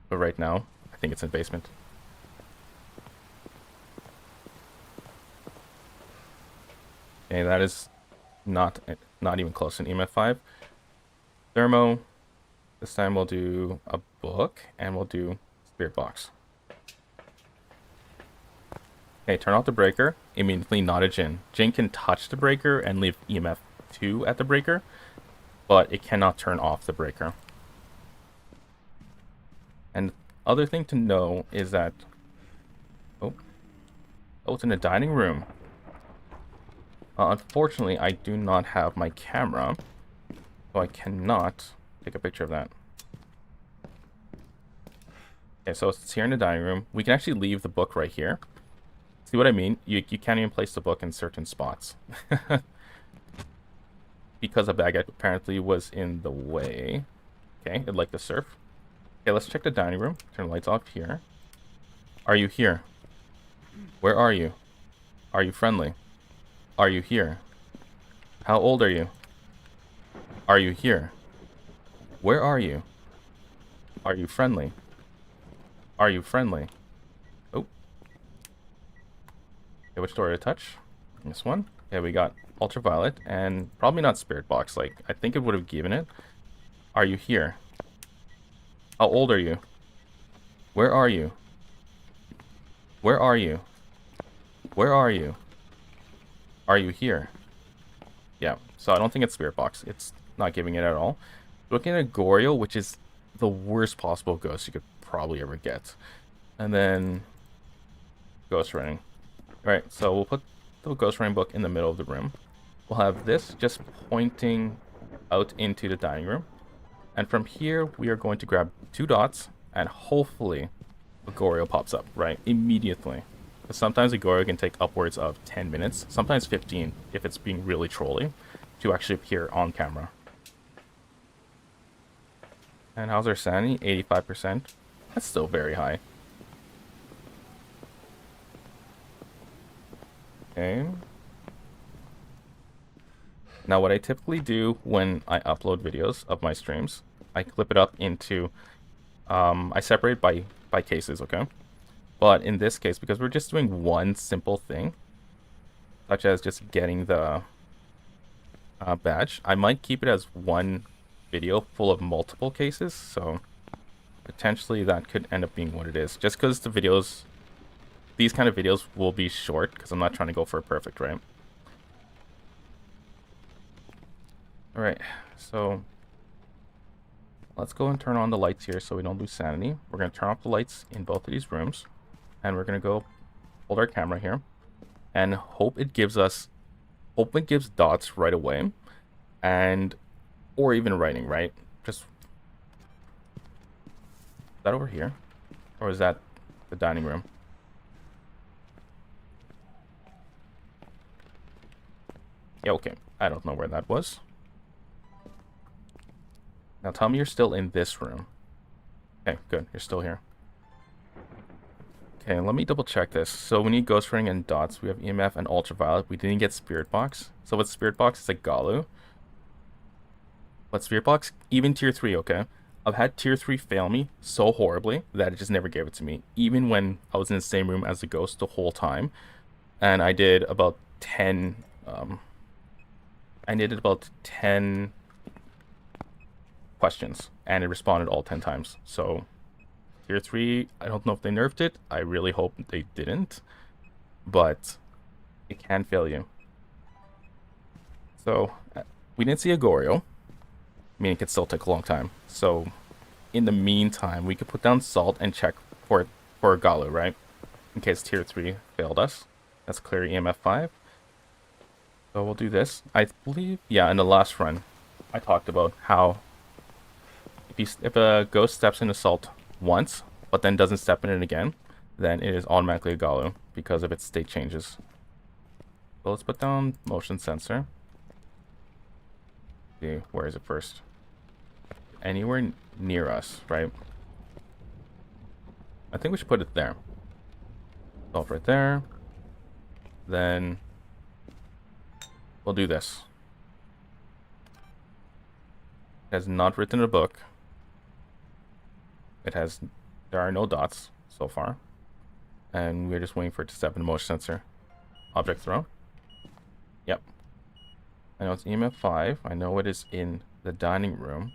But right now, I think it's in the basement. Okay, that is not even close to an EMF 5. Thermo. This time we'll do a book, and we'll do spirit box. Okay, turn off the breaker. Immediately not a Jinn. Jinn can touch the breaker and leave EMF 2 at the breaker, but it cannot turn off the breaker. And other thing to know is that... Oh, it's in the dining room. Unfortunately, I do not have my camera, so I cannot take a picture of that. Okay, so it's here in the dining room. We can actually leave the book right here. See what I mean? You can't even place the book in certain spots. Because a baguette apparently was in the way. Okay, it'd like to surf. Okay, let's check the dining room. Turn the lights off here. Are you here? Where are you? Are you friendly? Are you here? How old are you? Are you here? Where are you? Are you friendly? Are you friendly? Oh. Okay, which door to touch? This one. Okay, we got ultraviolet and probably not spirit box. Like, I think it would have given it. Are you here? How old are you? Where are you? Where are you? Where are you? Are you here? Yeah, so I don't think it's spirit box. It's not giving it at all. Looking at Goriel, which is the worst possible ghost you could probably ever get. And then ghost writing. Alright, so we'll put the ghost writing book in the middle of the room. We'll have this just pointing out into the dining room. And from here, we are going to grab 2 dots, and hopefully a Goryo pops up, right? Immediately. Because sometimes a Goryo can take upwards of 10 minutes, sometimes 15 if it's being really trolly, to actually appear on camera. And how's our sanity? 85%. That's still very high. Okay. Now what I typically do when I upload videos of my streams, I clip it up into, I separate by cases, okay? But in this case, because we're just doing one simple thing, such as just getting the badge, I might keep it as one video full of multiple cases, so potentially that could end up being what it is. Just because the videos, these kind of videos will be short, because I'm not trying to go for a perfect, right? Alright, so let's go and turn on the lights here so we don't lose sanity. We're going to turn off the lights in both of these rooms, and we're going to go hold our camera here and hope it gives dots right away, and or even writing, right? Just, is that over here, or is that the dining room? Yeah, okay, I don't know where that was. Now tell me you're still in this room. Okay, good, you're still here. Okay, let me double check this. So we need ghost ring and dots. We have EMF and ultraviolet. We didn't get spirit box. So with spirit box, it's a Galu. But spirit box, even tier 3, okay? I've had tier 3 fail me so horribly that it just never gave it to me. Even when I was in the same room as the ghost the whole time. And I did about 10... questions, and it responded all 10 times. So tier 3, I don't know if they nerfed it. I really hope they didn't, but it can fail you. So we didn't see a Goryo, meaning it could still take a long time. So in the meantime, we could put down salt and check for a Galu, right? In case tier 3 failed us. That's clear EMF 5. So we'll do this. I believe, yeah, in the last run, I talked about how if a ghost steps in salt once, but then doesn't step in it again, then it is automatically a Galu because of its state changes. So let's put down motion sensor. See, where is it first? Anywhere near us, right? I think we should put it there. Salt right there. Then we'll do this. It has not written a book. There are no dots so far. And we're just waiting for it to step in the motion sensor. Object throw. Yep. I know it's EMF 5. I know it is in the dining room.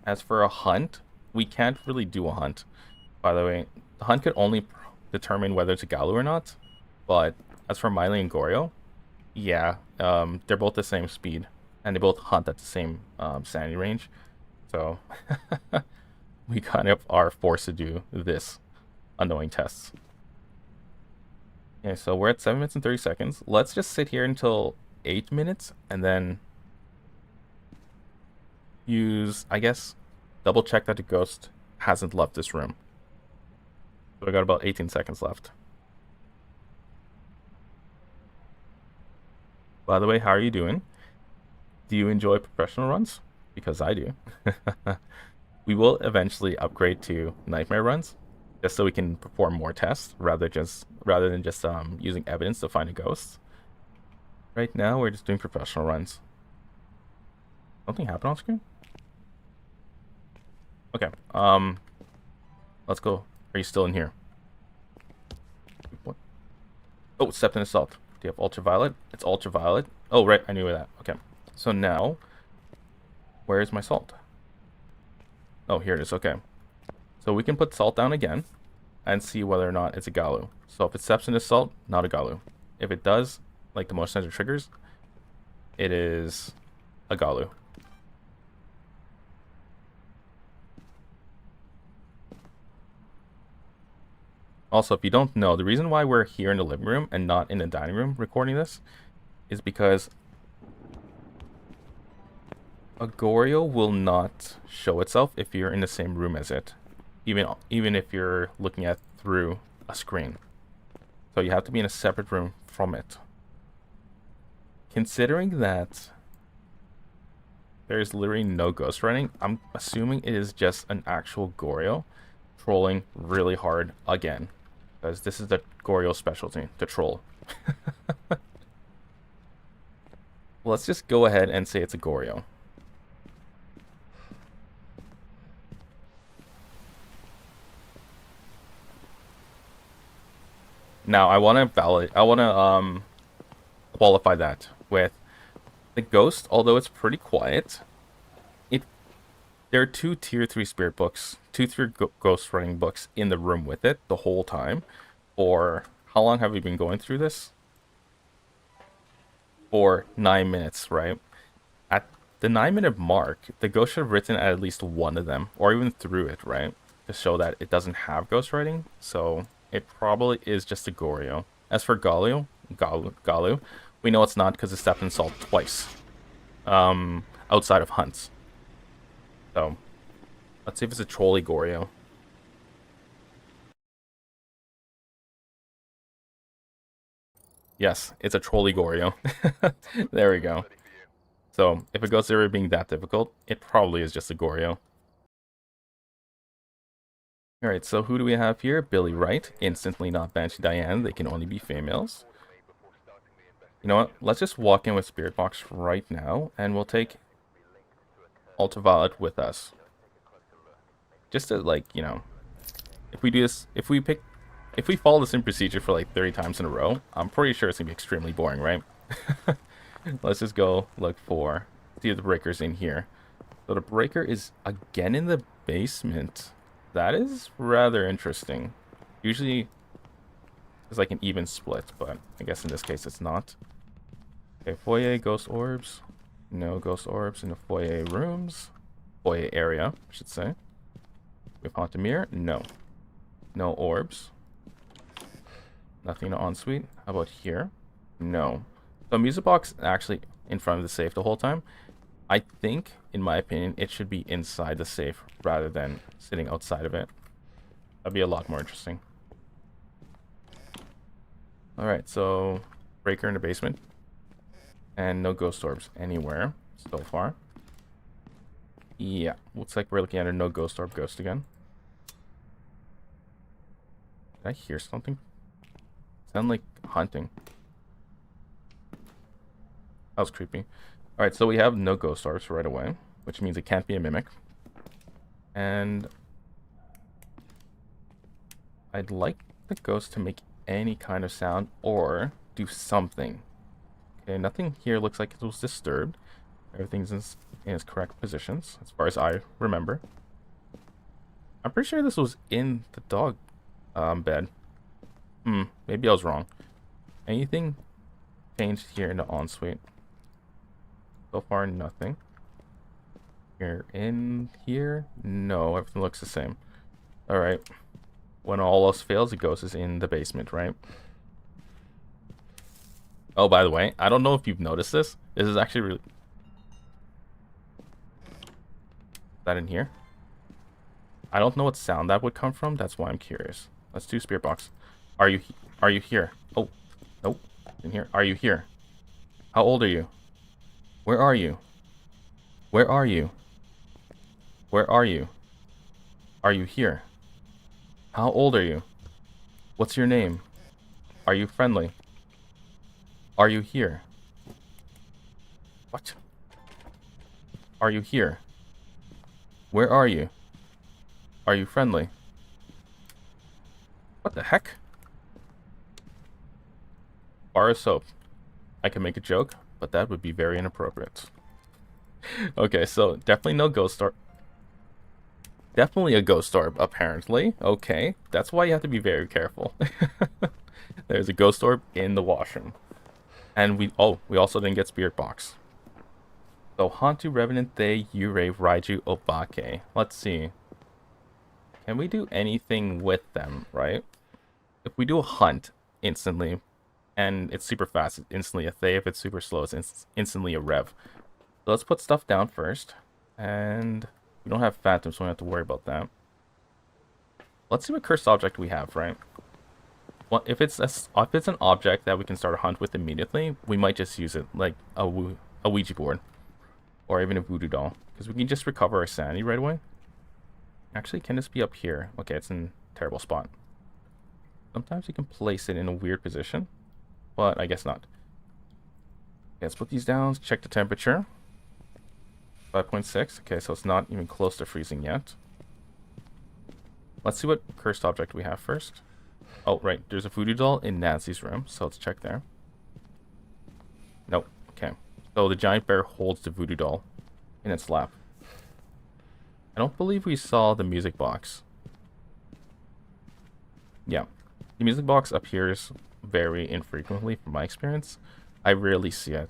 As for a hunt, we can't really do a hunt. By the way, the hunt could only determine whether it's a Galu or not. But as for Miley and Goryo, yeah, they're both the same speed, and they both hunt at the same sanity range. So we kind of are forced to do this annoying tests. Okay, so we're at 7 minutes and 30 seconds. Let's just sit here until 8 minutes, and then use, I guess, double check that the ghost hasn't left this room. So I got about 18 seconds left. By the way, how are you doing? Do you enjoy professional runs? Because I do. We will eventually upgrade to nightmare runs, just so we can perform more tests rather than just using evidence to find a ghost. Right now, we're just doing professional runs. Something happened on screen? Okay. Let's go. Are you still in here? What? Oh, stepped in assault. Do you have ultraviolet? It's ultraviolet. Oh, right. I knew that. Okay. So now, where is my salt? Oh, here it is. Okay. So we can put salt down again and see whether or not it's a Galu. So if it steps into salt, not a Galu. If it does, like the motion sensor triggers, it is a Galu. Also, if you don't know, the reason why we're here in the living room and not in the dining room recording this is because a Goryo will not show itself if you're in the same room as it, even if you're looking at through a screen. So you have to be in a separate room from it. Considering that there's literally no ghost running, I'm assuming it is just an actual Goryo trolling really hard again. Because this is the Goryo specialty, to troll. Let's just go ahead and say it's a Goryo. Now I want to qualify that with the ghost. Although it's pretty quiet, there are two tier 3 spirit books, ghost running books in the room with it the whole time. For how long have we been going through this? For 9 minutes, right? At the 9-minute mark, the ghost should have written at least one of them, or even through it, right? To show that it doesn't have ghost writing. So it probably is just a Goryo. As for Galu, we know it's not because it stepped in salt twice. Outside of hunts. So let's see if it's a trolly Goryo. Yes, it's a trolly Goryo. There we go. So if it goes there being that difficult, it probably is just a Goryo. Alright, so who do we have here? Billy Wright. Instantly not Banshee Diane. They can only be females. You know what? Let's just walk in with Spirit Box right now, and we'll take Ultraviolet with us. Just to, like, you know, if we do this, if we follow the same procedure for like 30 times in a row, I'm pretty sure it's gonna be extremely boring, right? Let's just go look for, see if the breaker's in here. So the breaker is again in the basement. That is rather interesting. Usually it's like an even split, but I guess in this case it's not. Okay, foyer, ghost orbs. No ghost orbs in the foyer rooms. Foyer area, I should say. We found the mirror? No. No orbs. Nothing in the ensuite. How about here? No. So music box actually in front of the safe the whole time. I think, in my opinion, it should be inside the safe rather than sitting outside of it. That'd be a lot more interesting. Alright, so breaker in the basement. And no ghost orbs anywhere so far. Yeah, looks like we're looking at a no ghost orb ghost again. Did I hear something? Sound like hunting. That was creepy. Alright, so we have no ghost orbs right away, which means it can't be a mimic. And I'd like the ghost to make any kind of sound or do something. Okay, nothing here looks like it was disturbed. Everything's in its correct positions, as far as I remember. I'm pretty sure this was in the dog bed. Maybe I was wrong. Anything changed here in the ensuite? So far, nothing. Here, in here? No, everything looks the same. Alright. When all else fails, the ghost is in the basement, right? Oh, by the way, I don't know if you've noticed this. This is actually really... Is that in here? I don't know what sound that would come from. That's why I'm curious. Let's do Spirit Box. Are you here? Oh, nope. In here. Are you here? How old are you? Where are you? Where are you? Where are you? Are you here? How old are you? What's your name? Are you friendly? Are you here? What? Are you here? Where are you? Are you friendly? What the heck? Bar of soap. I can make a joke, but that would be very inappropriate. Okay, so definitely no ghost orb. Definitely a ghost orb, apparently. Okay, that's why you have to be very careful. There's a ghost orb in the washroom. And we also didn't get Spirit Box. So Hantu, Revenant, They, Yurei, Raiju, Obake. Let's see. Can we do anything with them, right? if we do a hunt instantly, and it's super fast, it's instantly a Thay. If it's super slow, it's instantly a Rev. So let's put stuff down first. And we don't have phantoms, so we don't have to worry about that. Let's see what cursed object we have, right? Well, if it's an object that we can start a hunt with immediately, we might just use it, like a Ouija board. Or even a voodoo doll. Because we can just recover our sanity right away. Actually, can this be up here? Okay, it's in a terrible spot. Sometimes you can place it in a weird position. But I guess not. Okay, let's put these down. Check the temperature. 5.6. Okay, so it's not even close to freezing yet. Let's see what cursed object we have first. Oh, right. There's a voodoo doll in Nancy's room, so let's check there. Nope. Okay. So the giant bear holds the voodoo doll in its lap. I don't believe we saw the music box. Yeah. The music box appears very infrequently from my experience. I rarely see it.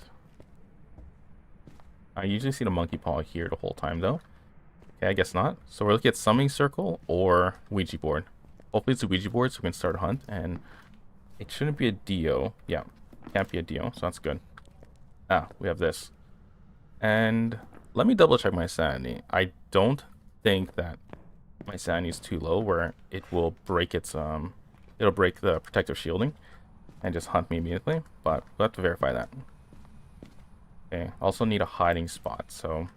I usually see the monkey paw here the whole time though. Okay, I guess not. So we're looking at summoning circle or Ouija board. Hopefully it's a Ouija board so we can start a hunt, and it shouldn't be a Dio. Yeah, can't be a Dio, so that's good. Ah, we have this. And let me double check my sanity. I don't think that my sanity is too low where it will break its it'll break the protective shielding and just hunt me immediately, but we'll have to verify that. Okay, also need a hiding spot, so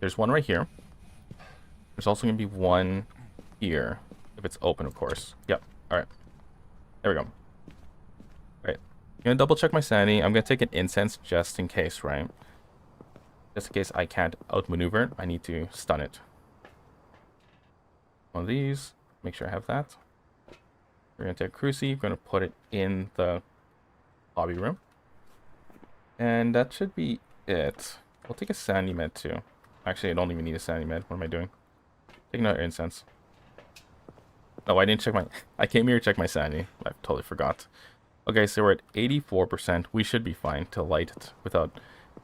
there's one right here. There's also going to be one here, if it's open, of course. Yep, alright. There we go. Alright, I'm going to double check my sanity. I'm going to take an incense just in case, right? Just in case I can't outmaneuver it, I need to stun it. One of these, make sure I have that. We're going to take a cruci, we're going to put it in the lobby room. And that should be it. We'll take a sanity med too. Actually, I don't even need a sanity med. What am I doing? Take another incense. Oh, I didn't check my... I came here to check my sanity. I totally forgot. Okay, so we're at 84%. We should be fine to light it without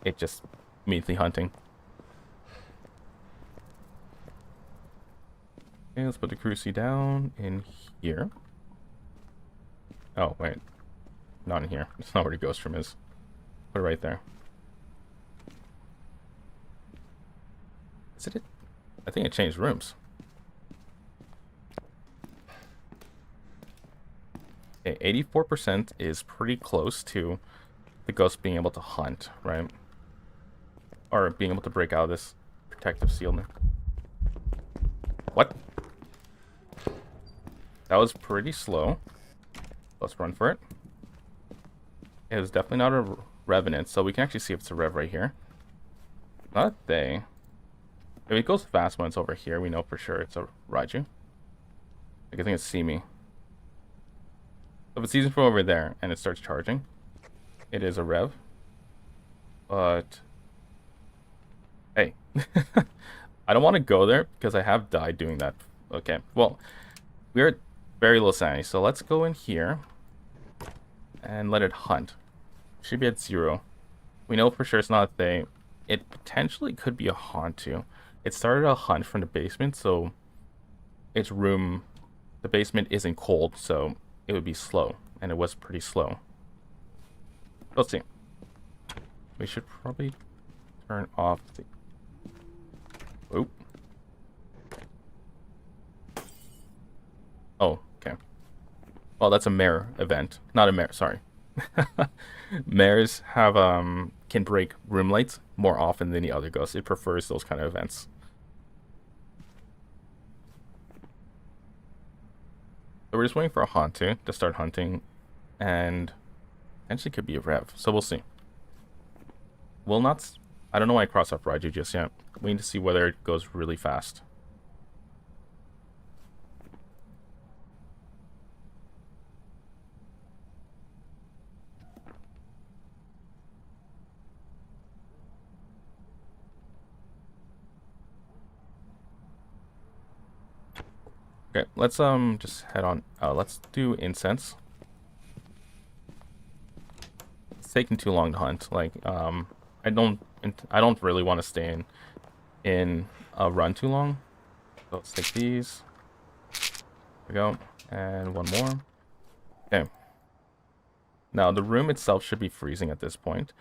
it just immediately hunting. Okay, let's put the cruci down in here. Oh, wait. Not in here. It's not where the ghost room is. Put it right there. Is it? I think it changed rooms. Okay, 84% is pretty close to the ghost being able to hunt, right? Or being able to break out of this protective shielding. What? That was pretty slow. Let's run for it. It was definitely not a revenant, so we can actually see if it's a rev right here. Not a Thay. If it goes fast when it's over here, we know for sure it's a Raiju. Like, I think it's see me. If it's season from over there and it starts charging, it is a rev. But hey, I don't want to go there because I have died doing that. Okay, well, we're at very low sanity, so let's go in here and let it hunt. Should be at 0. We know for sure it's not a Thay. It potentially could be a haunt too. It started a hunt from the basement, so its room, the basement isn't cold, so it would be slow, and it was pretty slow. Let's see. We should probably turn off the... Oop. Oh, okay. Well, that's a mare event. Not a mare, sorry. Mares have can break room lights more often than the other ghosts. It prefers those kind of events. So we're just waiting for a haunt to start hunting, and potentially could be a rev. So we'll see. Will not. I don't know why I crossed off Raiju just yet. We need to see whether it goes really fast. Okay, let's just head on. Let's do incense. It's taking too long to hunt. Like I don't really want to stay in a run too long. So let's take these. we go. And one more. Okay. Now, the room itself should be freezing at this point.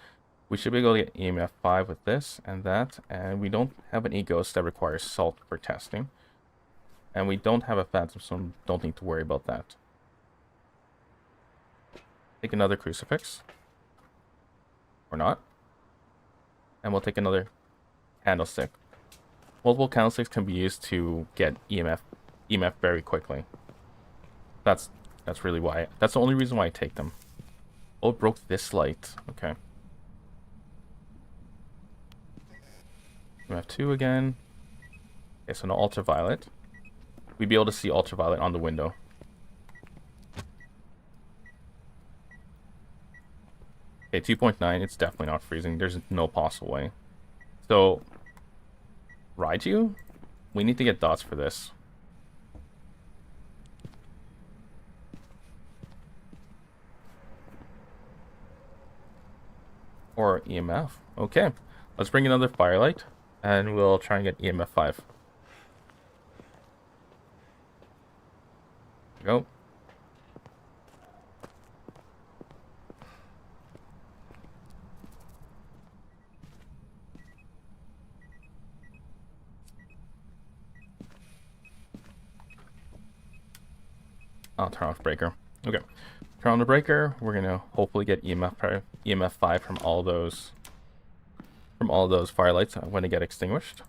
We should be able to get EMF 5 with this and that. And we don't have any ghost that requires salt for testing. And we don't have a phantom, so don't need to worry about that. Take another crucifix. Or not. And we'll take another candlestick. Multiple candlesticks can be used to get EMF very quickly. That's really why. That's the only reason why I take them. Oh, it broke this light. Okay. EMF 2 again. Okay, so no ultraviolet. We'd be able to see ultraviolet on the window. Okay, 2.9. It's definitely not freezing. There's no possible way. So, Raiju? We need to get dots for this. Or EMF. Okay. Let's bring another firelight. And we'll try and get EMF 5. Go. I'll turn off breaker. Okay. Turn on the breaker. We're gonna hopefully get EMF 5 from all those firelights when they get extinguished.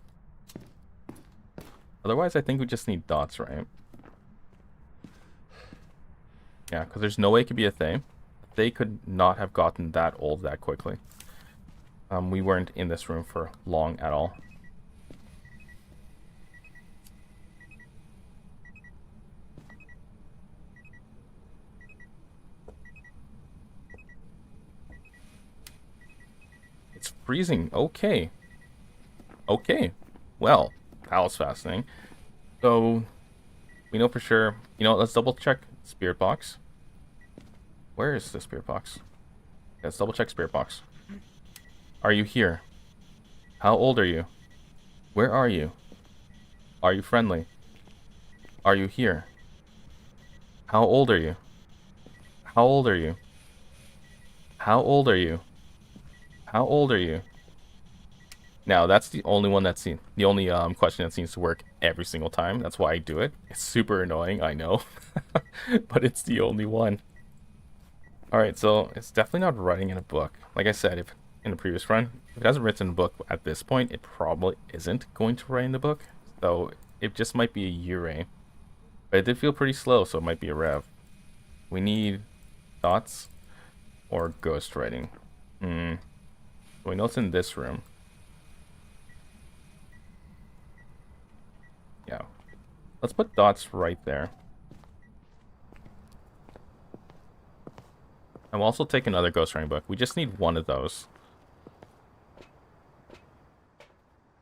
Otherwise, I think we just need dots, right? Yeah, because there's no way it could be a Thay. They could not have gotten that old that quickly. We weren't in this room for long at all. It's freezing. Okay. Okay. Well, that was fascinating. So, we know for sure. You know, let's double check spirit box. Where is the spirit box? Let's double check spirit box. Are you here? How old are you? Where are you? Are you friendly? Are you here? How old are you? How old are you? How old are you? How old are you? Now, that's the only one that's seen. The only question that seems to work every single time. That's why I do it. It's super annoying, I know. But it's the only one. Alright, so it's definitely not writing in a book. Like I said, if in the previous run, if it hasn't written in a book at this point, it probably isn't going to write in the book. So it just might be a Ure. But it did feel pretty slow, so it might be a Rev. We need thoughts or ghost writing. We know it's in this room. Yeah. Let's put dots right there. And we'll also take another ghost writing book. We just need one of those.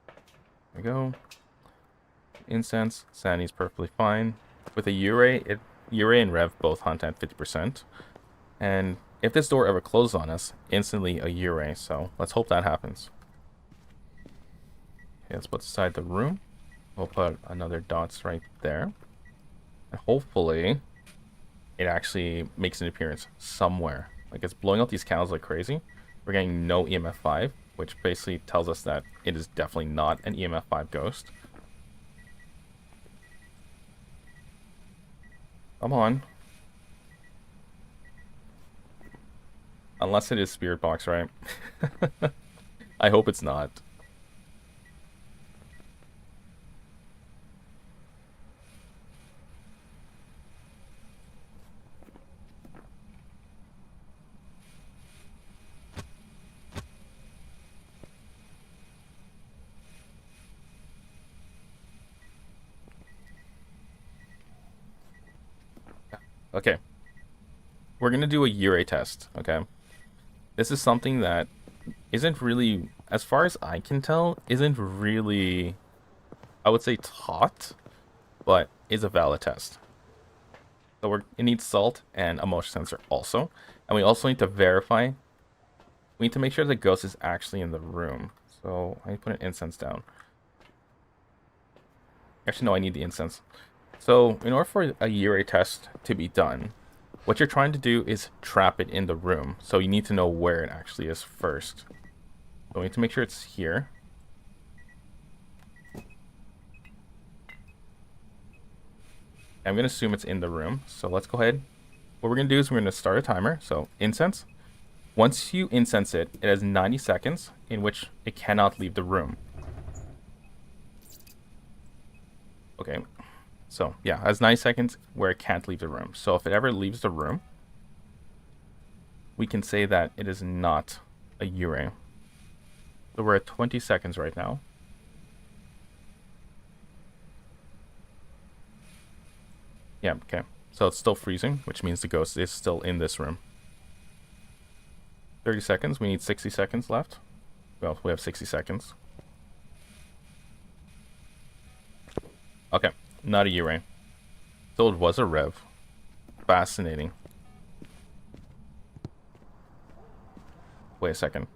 There we go. Incense. Sanity's perfectly fine. With a Ure, Ure and Rev both hunt at 50%. And if this door ever closes on us, instantly a Ure. So let's hope that happens. Okay, let's put aside the room. We'll put another dots right there. And hopefully it actually makes an appearance somewhere. Like, it's blowing out these candles like crazy. We're getting no EMF 5, which basically tells us that it is definitely not an EMF 5 ghost. Come on. Unless it is Spirit Box, right? I hope it's not. Okay. We're going to do a Ure test, okay? This is something that isn't really, as far as I can tell, isn't really, I would say, taught, but is a valid test. So it needs salt and a motion sensor also. And we also need to verify, we need to make sure the ghost is actually in the room. So I need to put an incense down. Actually, no, I need the incense. So in order for a UA test to be done, what you're trying to do is trap it in the room. So you need to know where it actually is first. So we need to make sure it's here. I'm going to assume it's in the room. So let's go ahead. What we're going to do is we're going to start a timer. So incense. Once you incense it, it has 90 seconds in which it cannot leave the room. Okay. So yeah, it has 90 seconds where it can't leave the room. So if it ever leaves the room, we can say that it is not a UA. So we're at 20 seconds right now. Yeah, okay. So it's still freezing, which means the ghost is still in this room. 30 seconds. We need 60 seconds left. Well, we have 60 seconds. Okay, not a UA. So it was a rev. Fascinating. Wait a second.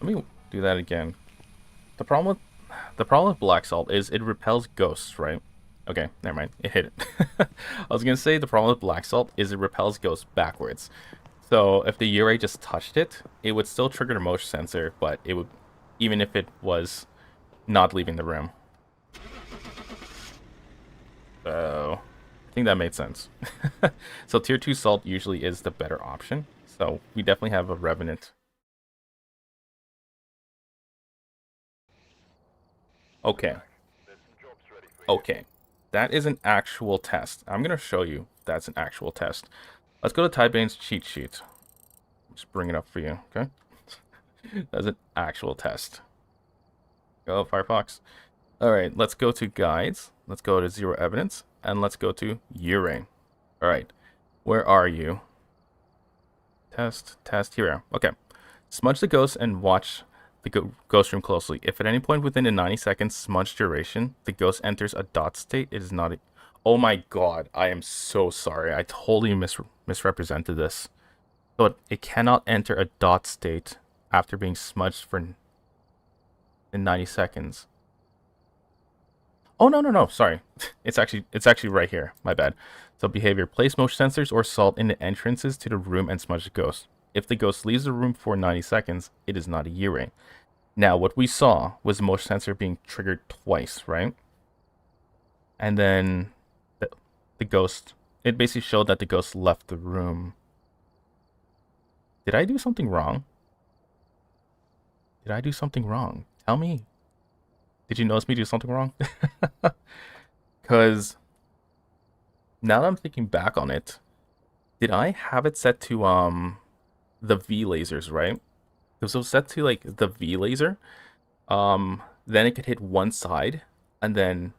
Let me do that again. The problem with black salt is it repels ghosts, right? Okay, never mind. It hit it. I was gonna say the problem with black salt is it repels ghosts backwards. So if the UA just touched it, it would still trigger the motion sensor, but it would, even if it was not leaving the room. So I think that made sense. So tier 2 salt usually is the better option. So we definitely have a revenant. Okay. Okay. That is an actual test. I'm going to show you that's an actual test. Let's go to Tybane's cheat sheet. Just bring it up for you, okay? That's an actual test. Go, Firefox. All right, let's go to guides. Let's go to zero evidence. And let's go to UA. All right, where are you? Test, here we are. Okay. Smudge the ghost and watch the ghost room closely. If at any point within a 90 seconds smudge duration, the ghost enters a dot state, it is not a... Oh my god, I am so sorry. I totally misrepresented this. So it cannot enter a dot state after being smudged for in 90 seconds. Oh, no, sorry. It's actually right here. My bad. So behavior, place motion sensors or salt in the entrances to the room and smudge the ghost. If the ghost leaves the room for 90 seconds, it is not a UA. Now, what we saw was the motion sensor being triggered twice, right? And then the ghost, it basically showed that the ghost left the room. Did I do something wrong? Did I do something wrong? Tell me. Did you notice me do something wrong? Because now that I'm thinking back on it, did I have it set to the V lasers, right? If it was set to like the V laser, then it could hit one side and then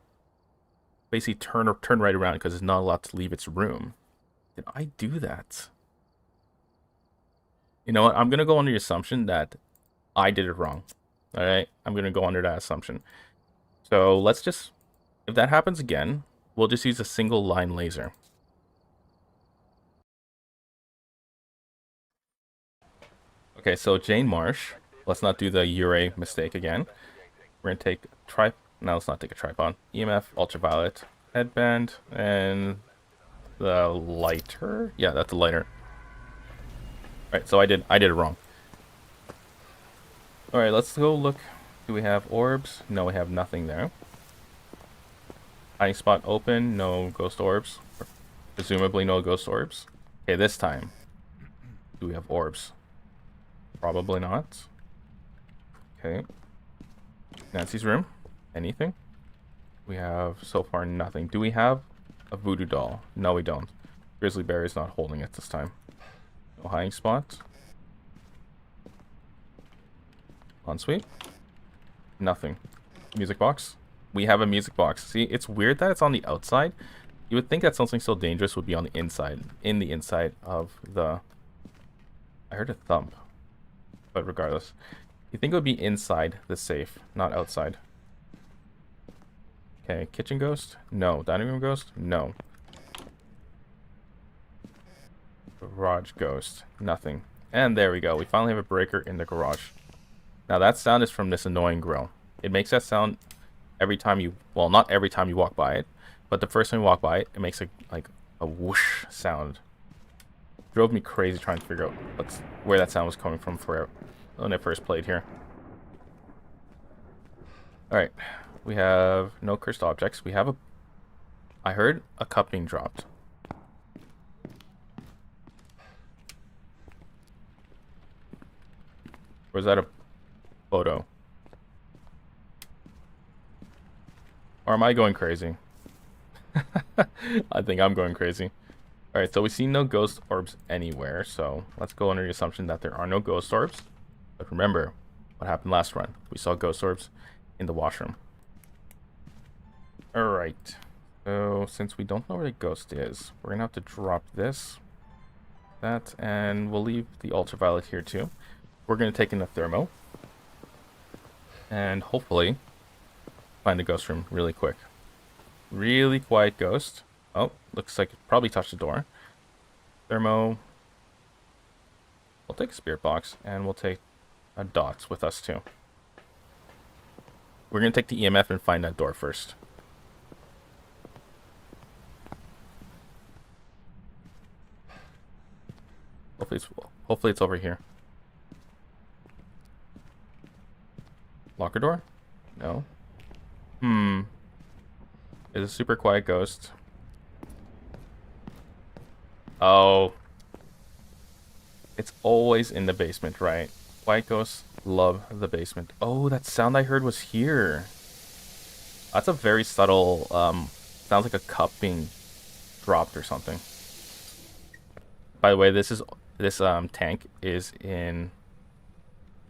basically turn right around because it's not allowed to leave its room. Did I do that? You know what? I'm gonna go under the assumption that I did it wrong. All right, I'm gonna go under that assumption. So let's just, if that happens again, we'll just use a single line laser. Okay, so Jane Marsh. Let's not do the UA mistake again. We're gonna take no, let's not take a tripod. EMF, ultraviolet, headband, and the lighter. Yeah, that's the lighter. All right, so I did it wrong. All right, let's go look. Do we have orbs? No, we have nothing there. Hiding spot open. No ghost orbs. Presumably no ghost orbs. Okay, this time. Do we have orbs? Probably not. Okay. Nancy's room. Anything? We have so far nothing. Do we have a voodoo doll? No, we don't. Grizzly Bear is not holding it this time. No hiding spot. Ensuite. Nothing. Music box. We have a music box. See, it's weird that it's on the outside. You would think that something so dangerous would be on the inside. In the inside of the... I heard a thump. But regardless. You think it would be inside the safe, not outside. Okay, kitchen ghost? No. Dining room ghost? No. Garage ghost? Nothing. And there we go. We finally have a breaker in the garage. Now that sound is from this annoying grill. It makes that sound every time you, well, not every time you walk by it, but the first time we walk by, it makes a whoosh sound. Drove me crazy trying to figure out where that sound was coming from when I first played here. Alright, we have no cursed objects. We have I heard a cup being dropped. Or is that a photo? Or am I going crazy? I think I'm going crazy. Alright, so we see no ghost orbs anywhere, so let's go under the assumption that there are no ghost orbs. But remember what happened last run. We saw ghost orbs in the washroom. Alright, so since we don't know where the ghost is, we're gonna have to drop this, that, and we'll leave the ultraviolet here too. We're gonna take in the thermo and hopefully find the ghost room really quick. Really quiet ghost. Oh, looks like it probably touched the door. Thermo. We'll take a spirit box and we'll take a dots with us too. We're gonna take the EMF and find that door first. Hopefully it's over here. Locker door? No. It's a super quiet ghost. Oh. It's always in the basement, right? Quiet ghosts love the basement. Oh, that sound I heard was here. That's a very subtle, sounds like a cup being dropped or something. By the way, this tank is in...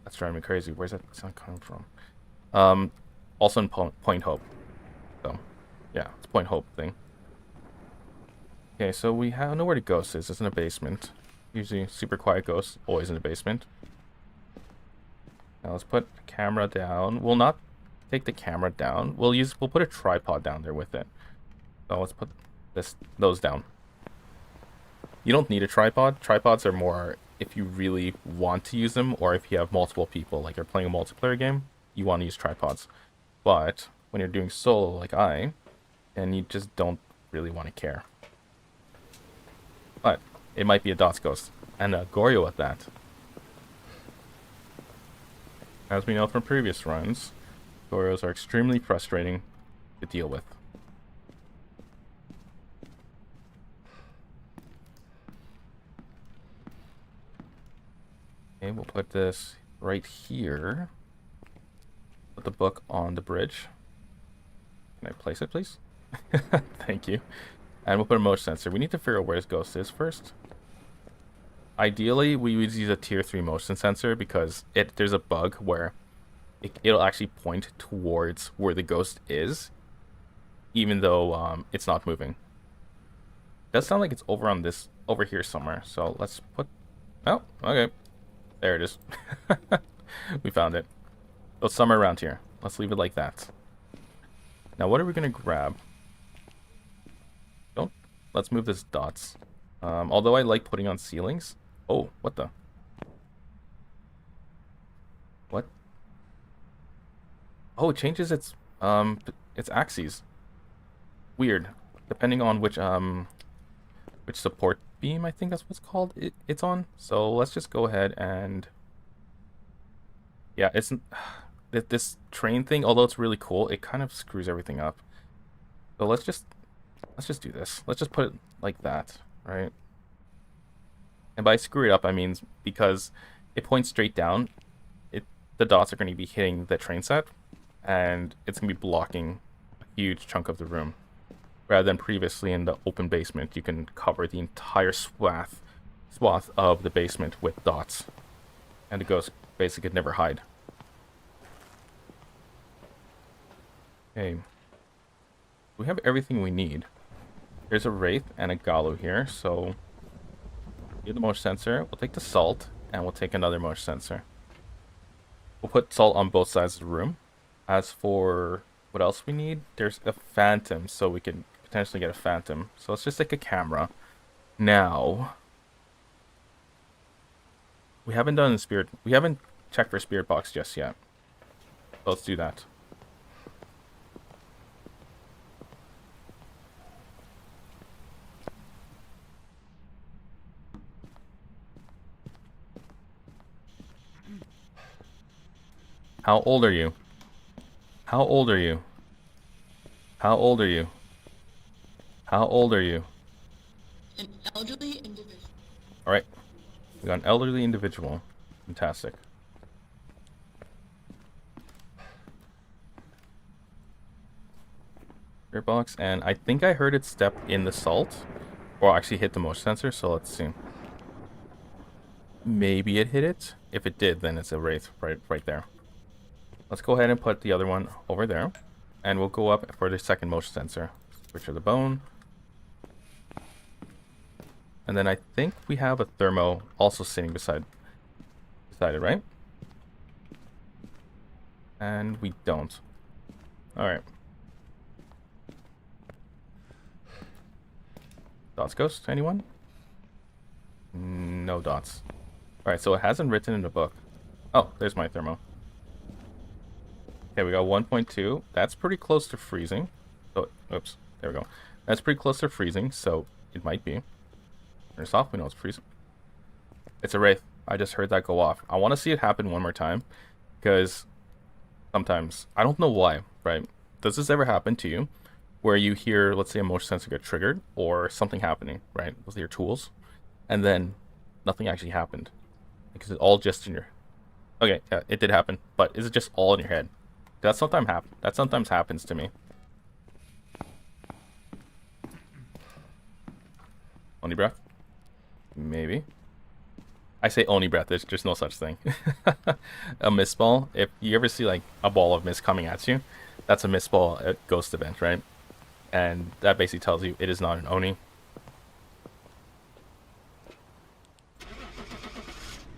That's driving me crazy. Where's that sound coming from? Also in Point Hope. So, yeah, it's Point Hope thing. Okay, so we know where the ghost is. It's in the basement. Usually super quiet ghost, always in the basement. Now let's put the camera down. We'll not take the camera down. We'll put a tripod down there with it. So let's put those down. You don't need a tripod. Tripods are more if you really want to use them, or if you have multiple people, like you're playing a multiplayer game, you want to use tripods. But when you're doing solo like and you just don't really want to care. But it might be a dots ghost, and a Goryo at that. As we know from previous runs, Goryos are extremely frustrating to deal with. Okay, we'll put this right here. Put the book on the bridge. Can I place it, please? Thank you. And we'll put a motion sensor. We need to figure out where this ghost is first. Ideally, we would use a tier 3 motion sensor because there's a bug where it'll actually point towards where the ghost is, even though it's not moving. It does sound like it's over here somewhere. So let's put... Oh, okay. There it is. We found it. So it's somewhere around here. Let's leave it like that. Now what are we going to grab? Let's move this dots. Although I like putting on ceilings. Oh, what the? What? Oh, it changes its axes. Weird. Depending on which support beam, I think that's what's called. It's on. So let's just go ahead and... Yeah, this train thing, although it's really cool, it kind of screws everything up. So let's just do this. Let's just put it like that, right? And by screw it up, I mean because it points straight down, the dots are going to be hitting the train set, and it's going to be blocking a huge chunk of the room. Rather than previously in the open basement, you can cover the entire swath of the basement with dots. And the ghost basically could never hide. Okay. We have everything we need. There's a Wraith and a Galu here, so... Get the motion sensor, we'll take the salt, and we'll take another motion sensor. We'll put salt on both sides of the room. As for what else we need, there's a phantom, so we can potentially get a phantom. So let's just take a camera. Now, we haven't checked for spirit box just yet. So let's do that. How old are you? How old are you? How old are you? How old are you? An elderly individual. Alright. We got an elderly individual. Fantastic. Spirit box, and I think I heard it step in the salt. Or actually hit the motion sensor, so let's see. Maybe it hit it. If it did, then it's a wraith right there. Let's go ahead and put the other one over there. And we'll go up for the second motion sensor. Switch of the bone. And then I think we have a thermo also sitting beside it, right? And we don't. Alright. Dots ghost, anyone? No dots. Alright, so it hasn't written in the book. Oh, there's my thermo. Okay, we got 1.2. That's pretty close to freezing. Oh, oops. There we go. That's pretty close to freezing, so it might be. Turn this off. We know it's freezing. It's a wraith. I just heard that go off. I want to see it happen one more time, because sometimes, I don't know why, right? Does this ever happen to you, where you hear, let's say, a motion sensor get triggered, or something happening, right, with your tools, and then nothing actually happened? Because it's all just in your... Okay, yeah, it did happen, but is it just all in your head? That sometimes happens to me. Oni breath? Maybe. I say Oni breath, there's just no such thing. A mist ball, if you ever see like a ball of mist coming at you, that's a mist ball at ghost event, right? And that basically tells you it is not an Oni.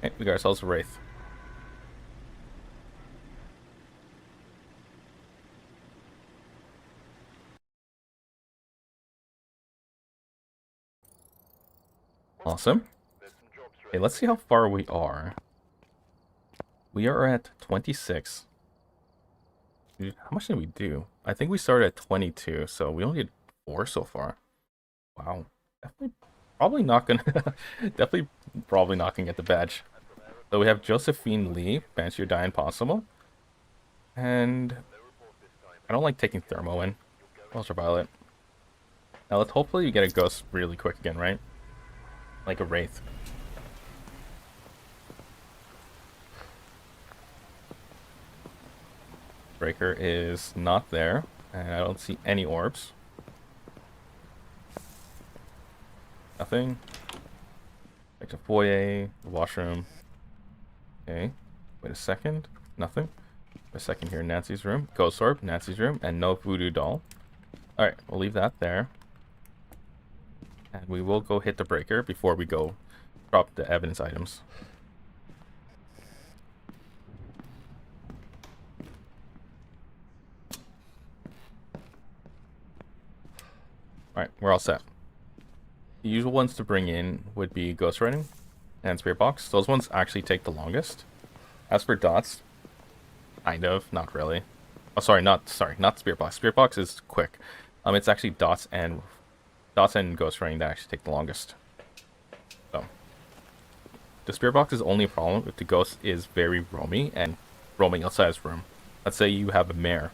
Okay, we got ourselves a wraith. Awesome. Okay, let's see how far we are. We are at 26. Dude, how much did we do? I think we started at 22, so we only did 4 so far. Wow. Definitely probably not gonna probably not gonna get the badge. So we have Josephine Lee, Banshee or Die Impossible. And I don't like taking thermo in. Ultraviolet. Now let's hopefully get a ghost really quick again, right? Like a wraith. Breaker is not there, and I don't see any orbs. Nothing. Back to foyer, washroom. Okay. Wait a second. Nothing. Wait a second here. Nancy's room. Ghost orb. Nancy's room. And no voodoo doll. Alright, we'll leave that there. And we will go hit the breaker before we go drop the evidence items. Alright, we're all set. The usual ones to bring in would be Ghost Writing and Spirit Box. Those ones actually take the longest. As for dots, kind of, not really. Oh, not Spirit Box. Spirit Box is quick. It's actually dots and Ghost Writing that actually take the longest. So, the Spirit Box is only a problem if the ghost is very roamy and roaming outside his room. Let's say you have a mare.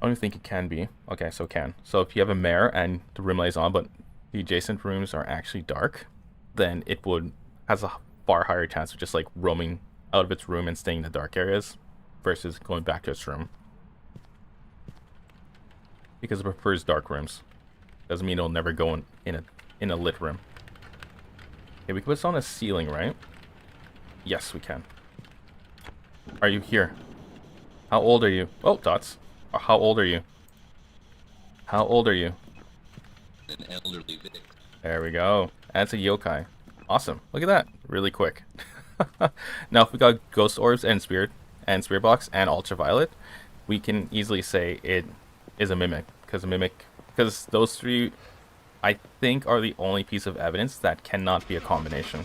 I don't even think it can be. Okay, so it can. So if you have a mare and the room lays on, but the adjacent rooms are actually dark, then it has a far higher chance of just like roaming out of its room and staying in the dark areas versus going back to its room. Because it prefers dark rooms. Doesn't mean it'll never go in a lit room. Okay, we can put this on a ceiling, right? Yes, we can. Are you here? How old are you? Oh, dots. How old are you? How old are you? An elderly victim. There we go. That's a yokai. Awesome. Look at that. Really quick. Now, if we got ghost orbs and spirit box and ultraviolet, we can easily say it is a mimic. Because those three, I think, are the only piece of evidence that cannot be a combination.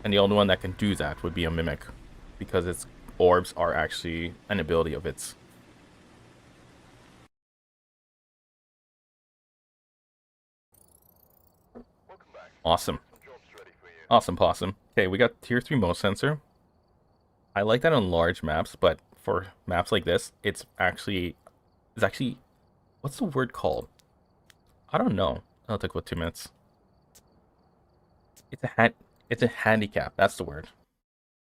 And the only one that can do that would be a mimic, because its orbs are actually an ability of its. Awesome. Awesome possum. Okay, we got tier 3 motion sensor. I like that on large maps, but for maps like this, it's actually what's the word called? I don't know. That'll take about 2 minutes. It's a handicap, that's the word.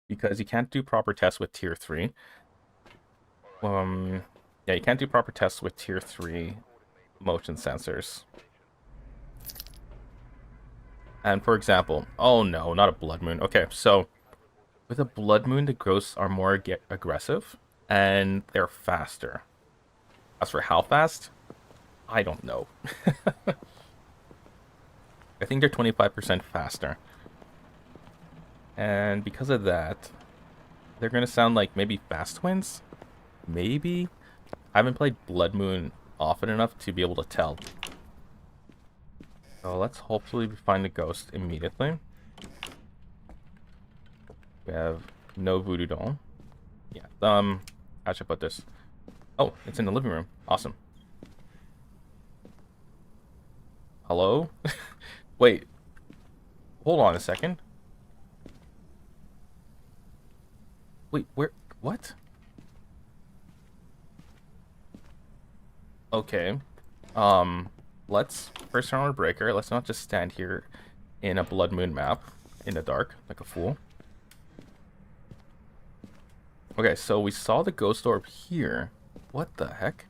Because you can't do proper tests with tier 3. Yeah, you can't do proper tests with tier 3 motion sensors. And for example, oh no, not a blood moon. Okay, so with a blood moon, the ghosts are more aggressive and they're faster. As for how fast, I don't know. I think they're 25% faster. And because of that, they're going to sound like maybe fast twins? Maybe? I haven't played Blood Moon often enough to be able to tell. So let's hopefully find the ghost immediately. We have no voodoo doll. Yeah, how should I put this? Oh, it's in the living room. Awesome. Hello? Wait. Hold on a second. Wait, where? What? Okay. Let's first turn on a breaker. Let's not just stand here in a Blood Moon map in the dark like a fool. Okay, so we saw the ghost orb here. What the heck?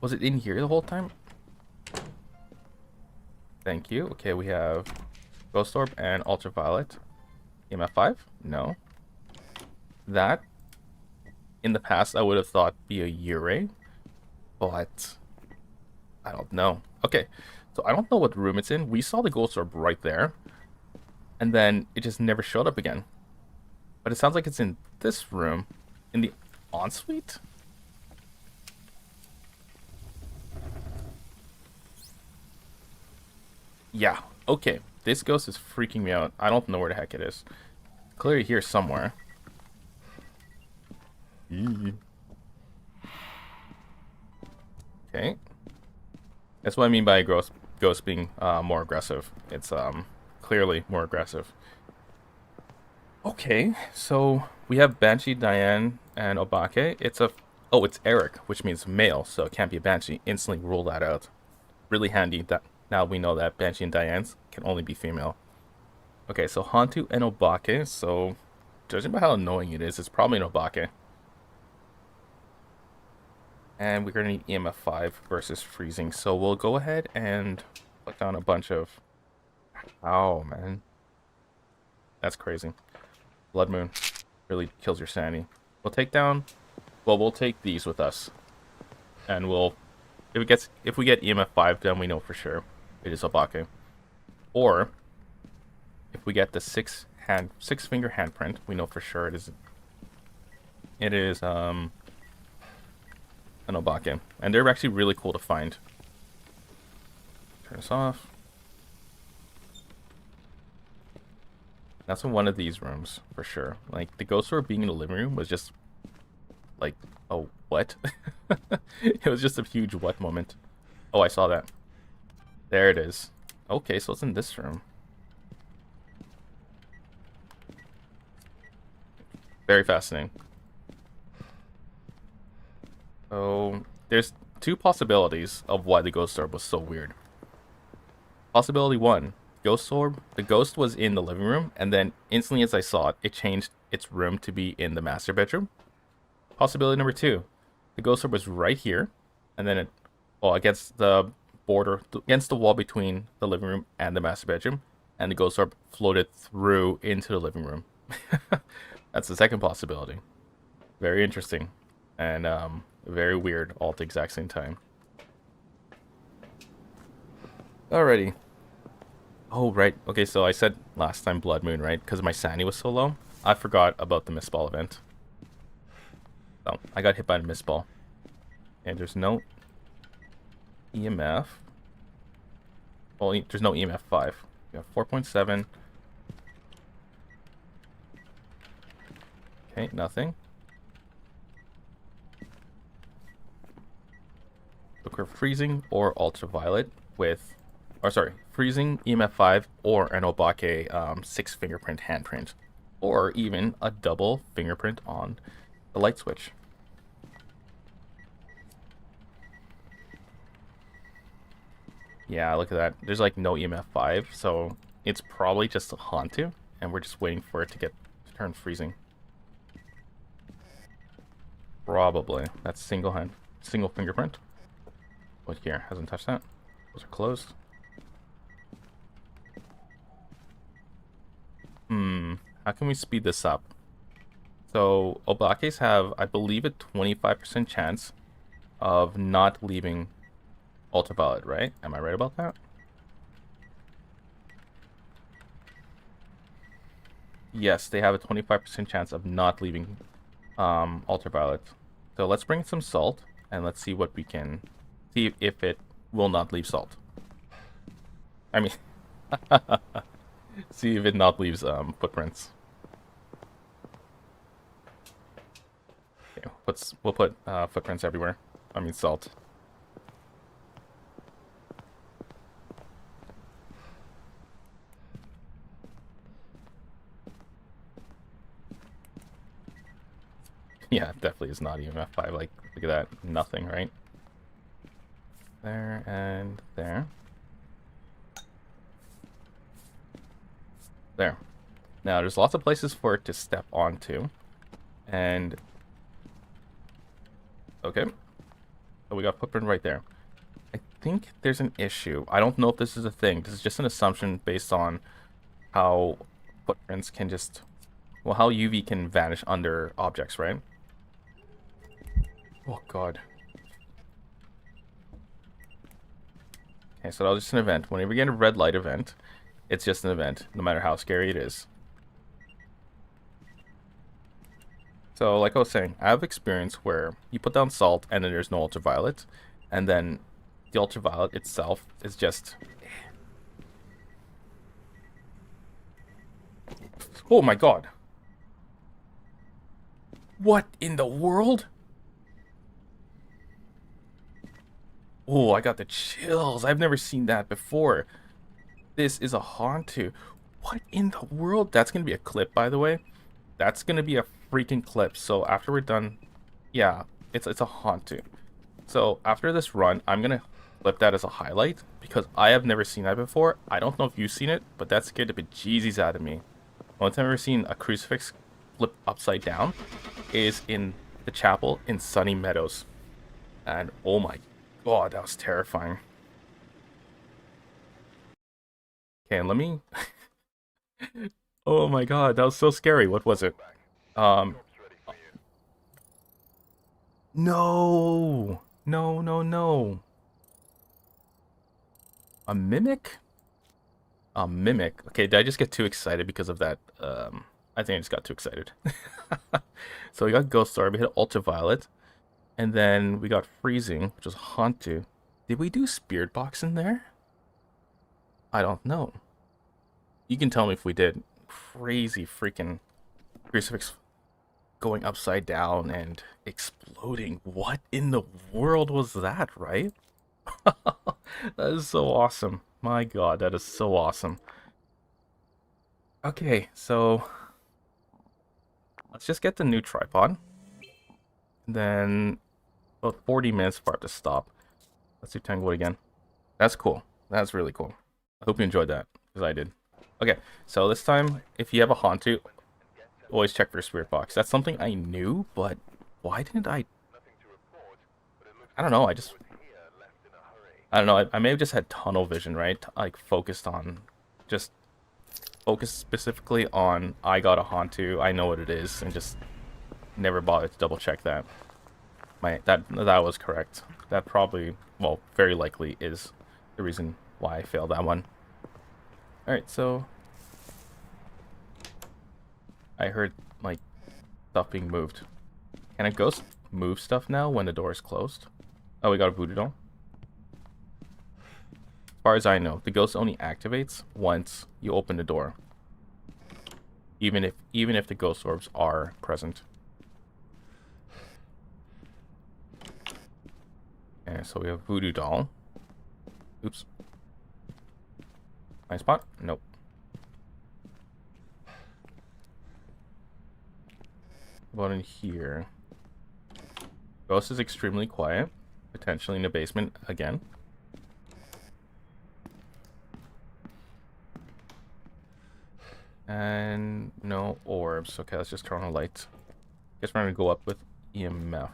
Was it in here the whole time? Thank you. Okay, we have ghost orb and ultraviolet. EMF 5? No. That, in the past, I would have thought be a Ure, but I don't know. Okay, so I don't know what room it's in. We saw the ghost orb right there, and then it just never showed up again. But it sounds like it's in this room, in the ensuite? Yeah, okay. This ghost is freaking me out. I don't know where the heck it is. Clearly here somewhere. Okay. That's what I mean by ghost being more aggressive. It's clearly more aggressive. Okay, so we have Banshee, Diane, and Obake. It's Eric, which means male, so it can't be a Banshee. Instantly rule that out. Really handy that now we know that Banshee and Diane's can only be female. Okay, so Hantu and Obake. So judging by how annoying it is, it's probably an Obake. And we're gonna need EMF 5 versus freezing. So we'll go ahead and put down a bunch of. Oh man, that's crazy. Blood Moon really kills your sanity. We'll take down. Well, we'll take these with us, and we'll. If we get EMF 5, then we know for sure it is Obake. Or if we get the six finger handprint, we know for sure it is. It is an Obake, and they're actually really cool to find. Turn this off. That's in one of these rooms for sure. Like the ghost orb being in the living room was just like, oh what? It was just a huge what moment. Oh, I saw that. There it is. Okay, so it's in this room. Very fascinating. So there's two possibilities of why the ghost orb was so weird. Possibility 1, ghost orb, the ghost was in the living room, and then instantly as I saw it, it changed its room to be in the master bedroom. Possibility number 2, the ghost orb was right here, and then it, well, against the border, against the wall between the living room and the master bedroom, and the ghost orb floated through into the living room. That's the second possibility. Very interesting, and very weird all at the exact same time. Alrighty. Oh, right. Okay, so I said last time Blood Moon, right? Because my sanity was so low. I forgot about the mist ball event. So, I got hit by a mist ball. And there's no EMF. Well, there's no EMF 5. We have 4.7. Okay, nothing. Look for freezing or ultraviolet with, or sorry, freezing, EMF 5, or an Obake 6 fingerprint handprint. or even a double fingerprint on the light switch. Yeah, look at that. There's like no EMF 5, so it's probably just a Hantu, and we're just waiting for it to turn freezing. Probably. That's single fingerprint. What here? Hasn't touched that. Those are closed. How can we speed this up? So Obakes have, I believe, a 25% chance of not leaving ultraviolet, right? Am I right about that? Yes, they have a 25% chance of not leaving ultraviolet. So let's bring some salt and let's see what we can see if it will not leave salt. I mean, see if it not leaves footprints. Okay, we'll put footprints everywhere. I mean salt. Yeah, it definitely is not EMF 5. Like, look at that. Nothing, right? There and there. There. Now, there's lots of places for it to step onto. And... okay. So we got footprint right there. I think there's an issue. I don't know if this is a thing. This is just an assumption based on how footprints can just... well, how UV can vanish under objects, right? Oh, God. Okay, so that was just an event. Whenever we get a red light event, it's just an event, no matter how scary it is. So, like I was saying, I have experience where you put down salt and then there's no ultraviolet, and then the ultraviolet itself is just... oh my God. What in the world? Oh, I got the chills. I've never seen that before. This is a Hantu. What in the world? That's going to be a clip, by the way. That's going to be a freaking clip. So after we're done, yeah, it's a Hantu. So after this run, I'm going to clip that as a highlight because I have never seen that before. I don't know if you've seen it, but that scared the bejesus out of me. Only time I've ever seen a crucifix flip upside down is in the chapel in Sunny Meadows. And oh my God, that was terrifying. Okay, and let me... oh my God, that was so scary. What was it? No! No, no, no. A mimic? A mimic. Okay, did I just get too excited because of that? I think I just got too excited. So we got Ghost Orb, we hit Ultraviolet, and then we got Freezing, which was Hantu. Did we do Spirit Box in there? I don't know. You can tell me if we did. Crazy freaking crucifix going upside down and exploding. What in the world was that, right? That is so awesome. My God, that is so awesome. Okay, so let's just get the new tripod. Then about 40 minutes for it to stop. Let's do Tanglewood again. That's cool. That's really cool. I hope you enjoyed that, because I did. Okay, so this time, if you have a Hantu, always check for a spirit box. That's something I knew, but why didn't I don't know, I don't know, I may have just had tunnel vision, right? Like, focused specifically on, I got a Hantu, I know what it is, and just never bothered to double check that. That was correct. That probably, well, very likely is the reason why I failed that one. Alright, so I heard, like, stuff being moved. Can a ghost move stuff now when the door is closed? Oh, we got a voodoo doll. As far as I know, the ghost only activates once you open the door. Even if the ghost orbs are present. Okay, so we have voodoo doll. Oops. My spot? Nope. What about in here? Ghost is extremely quiet. Potentially in the basement again. And no orbs. Okay, let's just turn on a light. Guess we're gonna go up with EMF.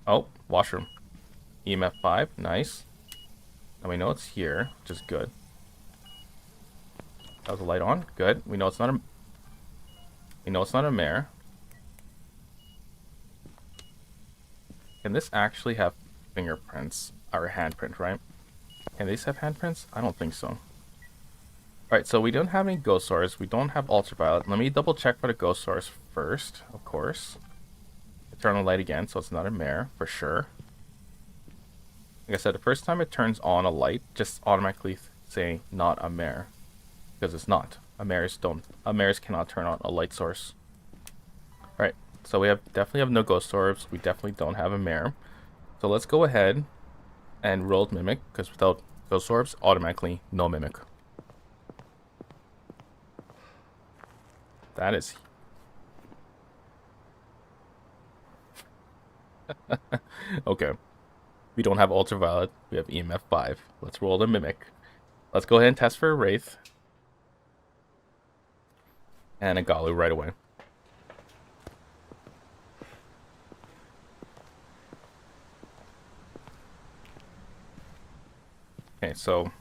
Oh, washroom. EMF 5, nice. And we know it's here, which is good. That was the light on, good. We know it's not a mare. Can this actually have fingerprints? Or handprint, right? Can these have handprints? I don't think so. Alright, so we don't have any ghost source. We don't have ultraviolet. Let me double check for the ghost source first, of course. Turn on light again, so it's not a mare, for sure. Like I said, the first time it turns on a light, just automatically say not a mare. Because it's not. Mares cannot turn on a light source. Alright, so we definitely have no ghost orbs. We definitely don't have a mare. So let's go ahead and roll mimic, because without ghost orbs, automatically no mimic. That is... Okay. We don't have ultraviolet. We have EMF 5. Let's roll the mimic. Let's go ahead and test for a wraith. And a Galu right away. Okay, so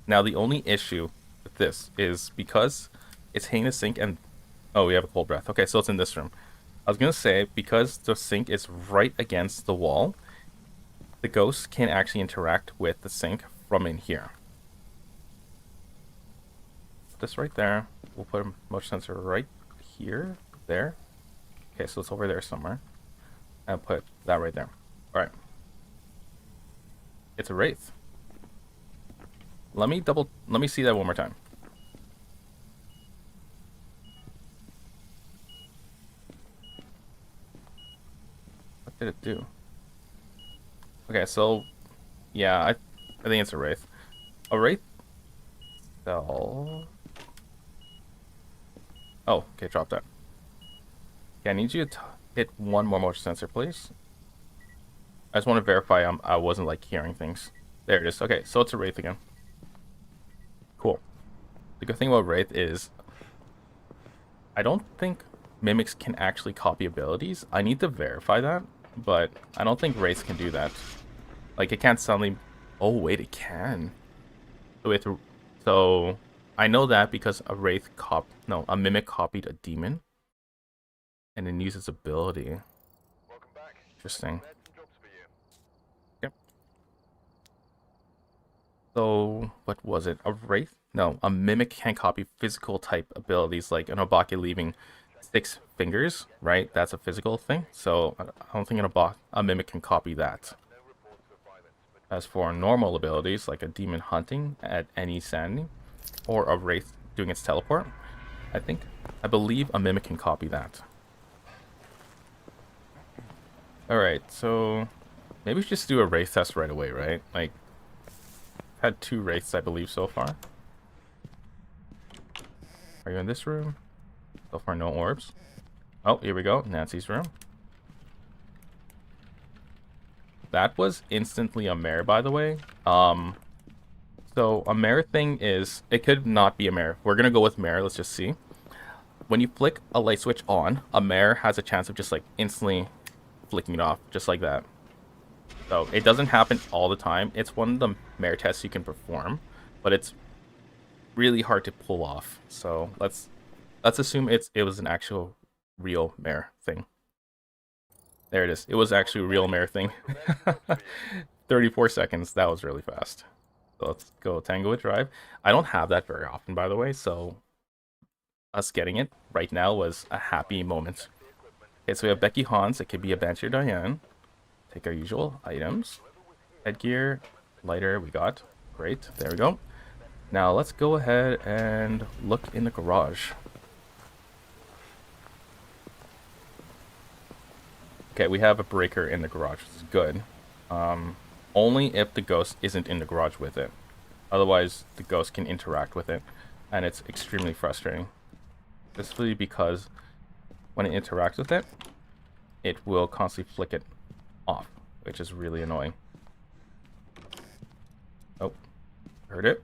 now the only issue with this is because it's hitting the sink and... Oh, we have a cold breath. Okay, so it's in this room. I was going to say, because the sink is right against the wall, the ghost can actually interact with the sink from in here. Put this right there. We'll put a motion sensor right here, there. Okay, so it's over there somewhere. And put that right there. Alright. It's a wraith. Let me see that one more time. What did it do? Okay, so yeah, I think it's a wraith. A wraith cell. Oh, okay, drop that. Yeah, I need you to hit one more motion sensor, please. I just want to verify I wasn't like hearing things. There it is. Okay, so it's a wraith again. Cool. The good thing about wraith is I don't think mimics can actually copy abilities. I need to verify that, but I don't think wraiths can do that. Like, it can't suddenly... Oh, wait, it can. So I know that because a mimic copied a demon. And then used its ability. Interesting. Yep. So, what was it? A wraith? No, a mimic can copy physical type abilities, like an Obake leaving 6 fingers, right? That's a physical thing. So I don't think a mimic can copy that. As for normal abilities, like a demon hunting at any sanity, or a wraith doing its teleport, I believe a mimic can copy that. Alright, so maybe we should just do a wraith test right away, right? Like, I've had 2 wraiths, I believe, so far. Are you in this room? So far, no orbs. Oh, here we go. Nancy's room. That was instantly a mare, by the way. So a mare thing is, it could not be a mare. We're gonna go with mare. Let's just see. When you flick a light switch on, a mare has a chance of just like instantly flicking it off, just like that. So it doesn't happen all the time. It's one of the mare tests you can perform, but it's really hard to pull off. So let's assume it was an actual real mare thing. There it is. It was actually a real mare thing. 34 seconds. That was really fast. So let's go Tanglewood Drive. I don't have that very often, by the way, so us getting it right now was a happy moment. Okay, so we have Becky Hans. It could be a Banshee or Diane. Take our usual items. Headgear, lighter, we got. Great. There we go. Now let's go ahead and look in the garage. Okay, we have a breaker in the garage, which is good. Only if the ghost isn't in the garage with it. Otherwise, the ghost can interact with it, and it's extremely frustrating. Especially because when it interacts with it, it will constantly flick it off, which is really annoying. Oh, heard it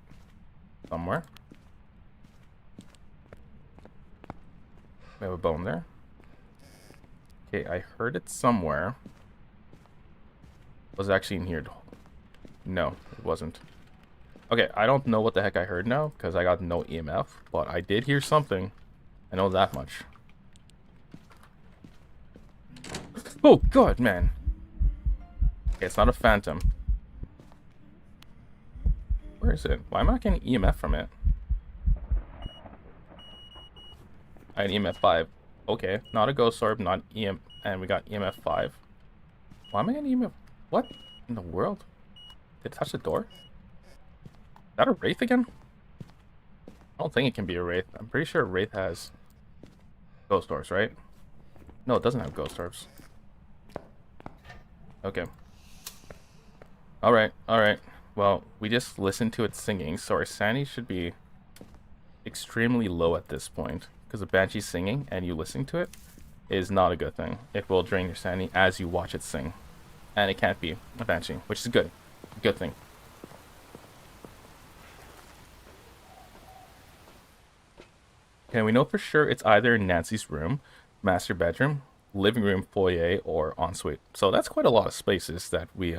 somewhere. We have a bone there. Okay, I heard it somewhere. Was it actually in here? No, it wasn't. Okay, I don't know what the heck I heard now because I got no EMF, but I did hear something. I know that much. Oh god, man. Okay, it's not a phantom. Where is it? Why am I not getting EMF from it? I had EMF 5. Okay, not a ghost orb, not EM, and we got EMF 5. Why am I getting EMF? What in the world? Did it touch the door? Is that a wraith again? I don't think it can be a wraith. I'm pretty sure a wraith has ghost orbs, right? No, it doesn't have ghost orbs. Okay. Alright, alright. Well, we just listened to it singing, so our sanity should be extremely low at this point. Because the Banshee's singing and you listening to it is not a good thing. It will drain your sanity as you watch it sing. And it can't be a Banshee, which is good. Good thing. Okay, we know for sure it's either Nancy's room, master bedroom, living room, foyer, or ensuite. So that's quite a lot of spaces that we,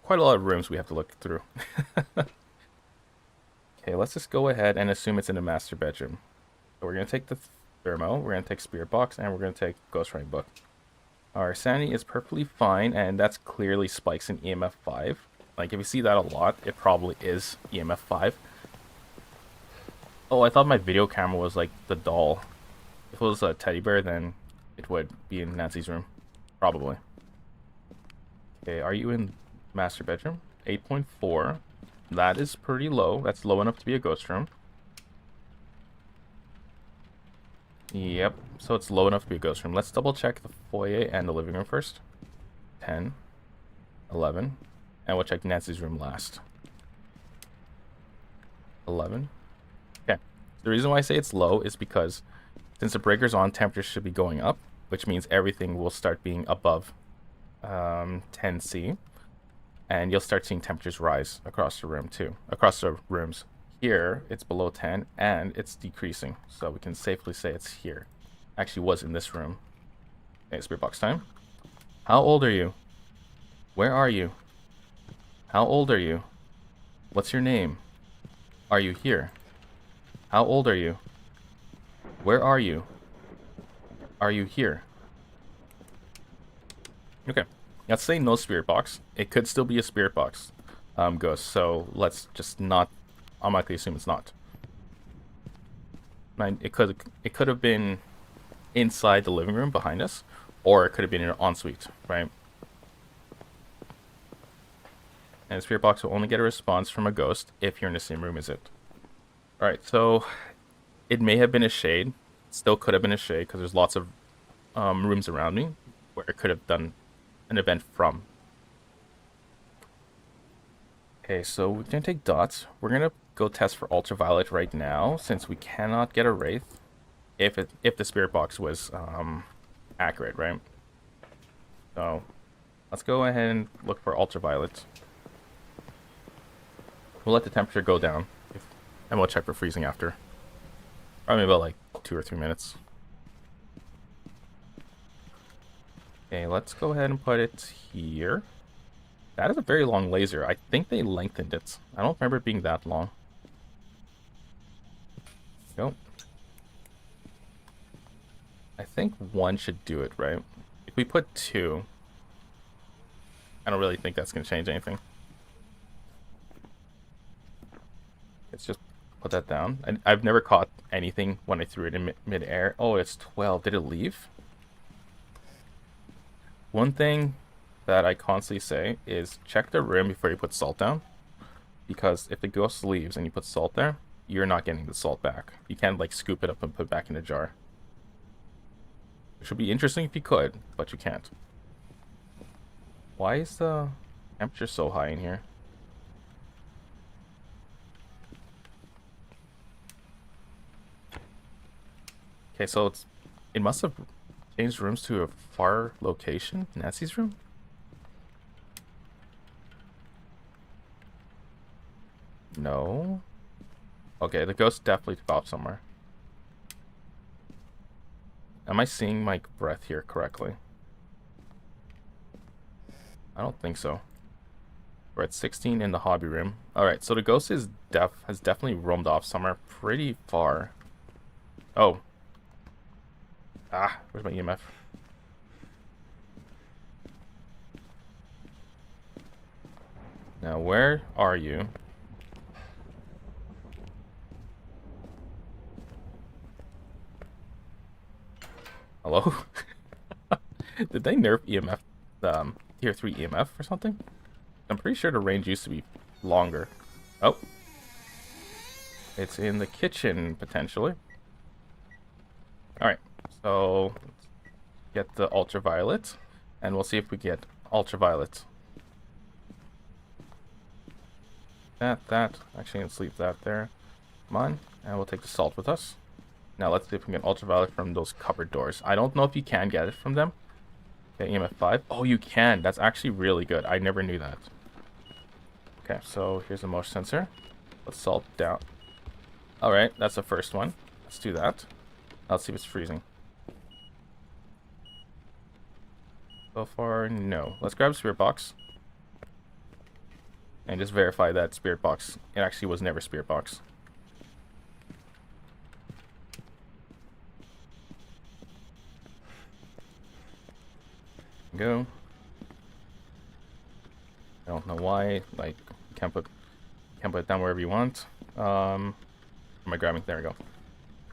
quite a lot of rooms we have to look through. Okay, let's just go ahead and assume it's in the master bedroom. So we're going to take the thermo, we're going to take spirit box, and we're going to take ghost writing book. Our sanity is perfectly fine, and that's clearly spikes in EMF 5. Like, if you see that a lot, it probably is EMF 5. Oh, I thought my video camera was like the doll. If it was a teddy bear, then it would be in Nancy's room. Probably. Okay, are you in master bedroom? 8.4. That is pretty low. That's low enough to be a ghost room. Yep, so it's low enough to be a ghost room. Let's double check the foyer and the living room first. 10, 11, and we'll check Nancy's room last. 11. Okay, the reason why I say it's low is because since the breaker's on, temperatures should be going up, which means everything will start being above 10°C, and you'll start seeing temperatures rise across the room too, across the rooms. Here, it's below 10, and it's decreasing, so we can safely say it's here. Actually was in this room. Okay, spirit box time. How old are you? Where are you? How old are you? What's your name? Are you here? How old are you? Where are you? Are you here? Okay, let's say no spirit box. It could still be a spirit box ghost, so let's just not automatically assume it's not. It could have been inside the living room behind us, or it could have been in an ensuite, right? And the spirit box will only get a response from a ghost if you're in the same room as it. Alright, so it may have been a shade. Still could have been a shade because there's lots of rooms around me where it could have done an event from. Okay, so we're going to take dots. We're going to go test for ultraviolet right now since we cannot get a wraith if the spirit box was accurate, right? So let's go ahead and look for ultraviolet. We'll let the temperature go down and we'll check for freezing after. Probably about like 2 or 3 minutes. Okay, let's go ahead and put it here. That is a very long laser. I think they lengthened it. I don't remember it being that long. Go. I think 1 should do it, right? If we put 2, I don't really think that's going to change anything. Let's just put that down. I've never caught anything when I threw it in mid-air. Oh, it's 12. Did it leave? One thing that I constantly say is check the room before you put salt down, because if the ghost leaves and you put salt there, you're not getting the salt back. You can't like scoop it up and put it back in a jar. Which would be interesting if you could, but you can't. Why is the temperature so high in here? Okay, so it must have changed rooms to a far location. Nancy's room? No. Okay, the ghost definitely took off somewhere. Am I seeing my breath here correctly? I don't think so. We're at 16 in the hobby room. Alright, so the ghost has definitely roamed off somewhere pretty far. Oh. Ah, where's my EMF? Now, where are you? Hello? Did they nerf EMF, tier 3 EMF or something? I'm pretty sure the range used to be longer. Oh. It's in the kitchen, potentially. Alright, so let's get the ultraviolet, and we'll see if we get ultraviolet. That. Actually, let's leave that there. Come on, and we'll take the salt with us. Now let's see if we can get ultraviolet from those cupboard doors. I don't know if you can get it from them. Okay, EMF 5. Oh, you can. That's actually really good. I never knew that. Okay, so here's the motion sensor. Let's salt down. Alright, that's the first one. Let's do that. Let's see if it's freezing. So far, no. Let's grab a spirit box. And just verify that spirit box. It actually was never spirit box. Go. I don't know why. Like, can't put it down wherever you want. Am I grabbing? There we go.